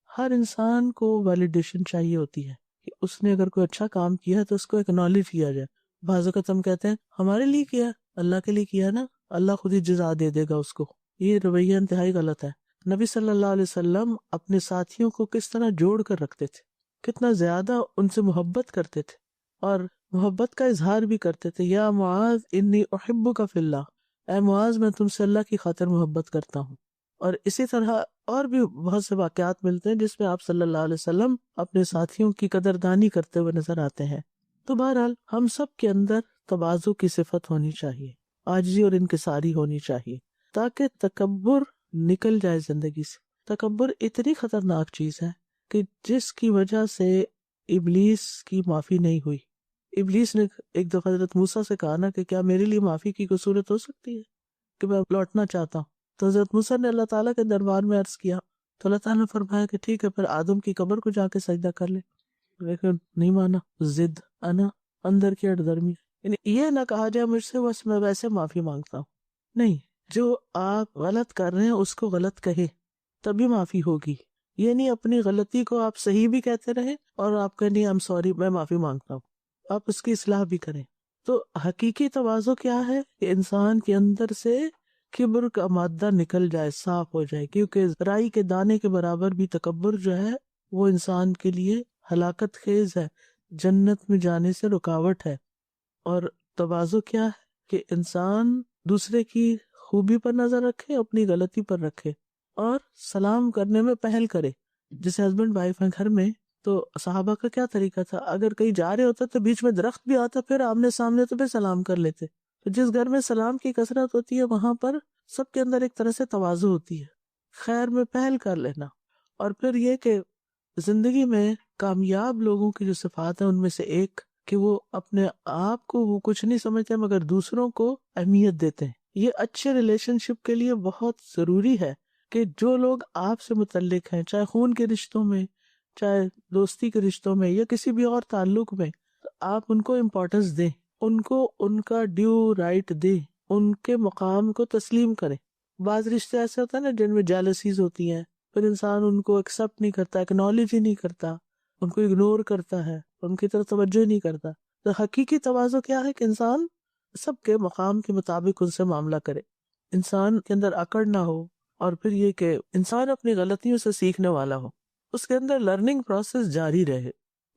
S1: ہر انسان کو ویلیڈیشن چاہیے ہوتی ہے کہ اس نے اگر کوئی اچھا کام کیا ہے تو اس کو ایکنالج کیا جائے. بعض اوقات ہم کہتے ہیں ہمارے لیے کیا، اللہ کے لیے کیا نا، اللہ خود ہی جزا دے دے گا اس کو. یہ رویہ انتہائی غلط ہے. نبی صلی اللہ علیہ وسلم اپنے ساتھیوں کو کس طرح جوڑ کر رکھتے تھے، کتنا زیادہ ان سے محبت کرتے تھے اور محبت کا اظہار بھی کرتے تھے. یا معاذ انی احبک فی اللہ، اے معاذ میں تم سے اللہ کی خاطر محبت کرتا ہوں. اور اسی طرح اور بھی بہت سے واقعات ملتے ہیں جس میں آپ صلی اللہ علیہ وسلم اپنے ساتھیوں کی قدردانی کرتے ہوئے نظر آتے ہیں. تو بہرحال ہم سب کے اندر تواضع کی صفت ہونی چاہیے، عاجزی اور انکساری ہونی چاہیے، تاکہ تکبر نکل جائے زندگی سے. تکبر اتنی خطرناک چیز ہے کہ جس کی وجہ سے ابلیس کی معافی نہیں ہوئی. ابلیس نے ایک دفعہ حضرت موسیٰ سے کہا نا کہ کیا میرے لیے معافی کی کوئی صورت ہو سکتی ہے کہ میں لوٹنا چاہتا ہوں. تو حضرت موسیٰ نے اللہ تعالیٰ کے دربار میں عرض کیا تو اللہ تعالیٰ نے فرمایا کہ ٹھیک ہے پھر آدم کی قبر کو جا کے سجدہ کر لے. لیکن نہیں مانا، ضد، انا، اندر کی اڑ درمی. یعنی یہ نہ کہا جائے مجھ سے بس میں ویسے معافی مانگتا ہوں، نہیں، جو آپ غلط کر رہے ہیں اس کو غلط کہے تبھی معافی ہوگی. یہ نہیں اپنی غلطی کو آپ صحیح بھی کہتے رہے اور آپ کہیں نہیں I'm sorry میں معافی مانگتا ہوں، آپ اس کی اصلاح بھی کریں. تو حقیقی تواضع کیا ہے کہ انسان کے اندر سے کبر کا مادہ نکل جائے، صاف ہو جائے، کیونکہ رائی کے دانے کے برابر بھی تکبر جو ہے وہ انسان کے لیے ہلاکت خیز ہے، جنت میں جانے سے رکاوٹ ہے. اور تواضع کیا ہے کہ انسان دوسرے کی خوبی پر نظر رکھے، اپنی غلطی پر رکھے اور سلام کرنے میں پہل کرے. جیسے ہسبینڈ وائف ہیں گھر میں تو صحابہ کا کیا طریقہ تھا، اگر کہیں جا رہے ہوتا تو بیچ میں درخت بھی آتا پھر آمنے سامنے تو پھر سلام کر لیتے. تو جس گھر میں سلام کی کثرت ہوتی ہے وہاں پر سب کے اندر ایک طرح سے تواضع ہوتی ہے، خیر میں پہل کر لینا. اور پھر یہ کہ زندگی میں کامیاب لوگوں کی جو صفات ہیں ان میں سے ایک کہ وہ اپنے آپ کو وہ کچھ نہیں سمجھتے مگر دوسروں کو اہمیت دیتے ہیں. یہ اچھے ریلیشن شپ کے لیے بہت ضروری ہے کہ جو لوگ آپ سے متعلق ہیں، چاہے خون کے رشتوں میں، چاہے دوستی کے رشتوں میں یا کسی بھی اور تعلق میں، تو آپ ان کو امپورٹنس دیں، ان کو ان کا ڈیو رائٹ دیں، ان کے مقام کو تسلیم کریں. بعض رشتے ایسے ہوتے ہیں نا جن میں جیلسیز ہوتی ہیں، پھر انسان ان کو ایکسپٹ نہیں کرتا، اکنالج ہی نہیں کرتا، ان کو اگنور کرتا ہے، ان کی طرف توجہ نہیں کرتا. تو حقیقی تواضع کیا ہے کہ انسان سب کے مقام کے مطابق ان سے معاملہ کرے، انسان کے اندر اکڑ نہ ہو، اور پھر یہ کہ انسان اپنی غلطیوں سے سیکھنے والا ہو، اس کے اندر لرننگ پروسیس جاری رہے.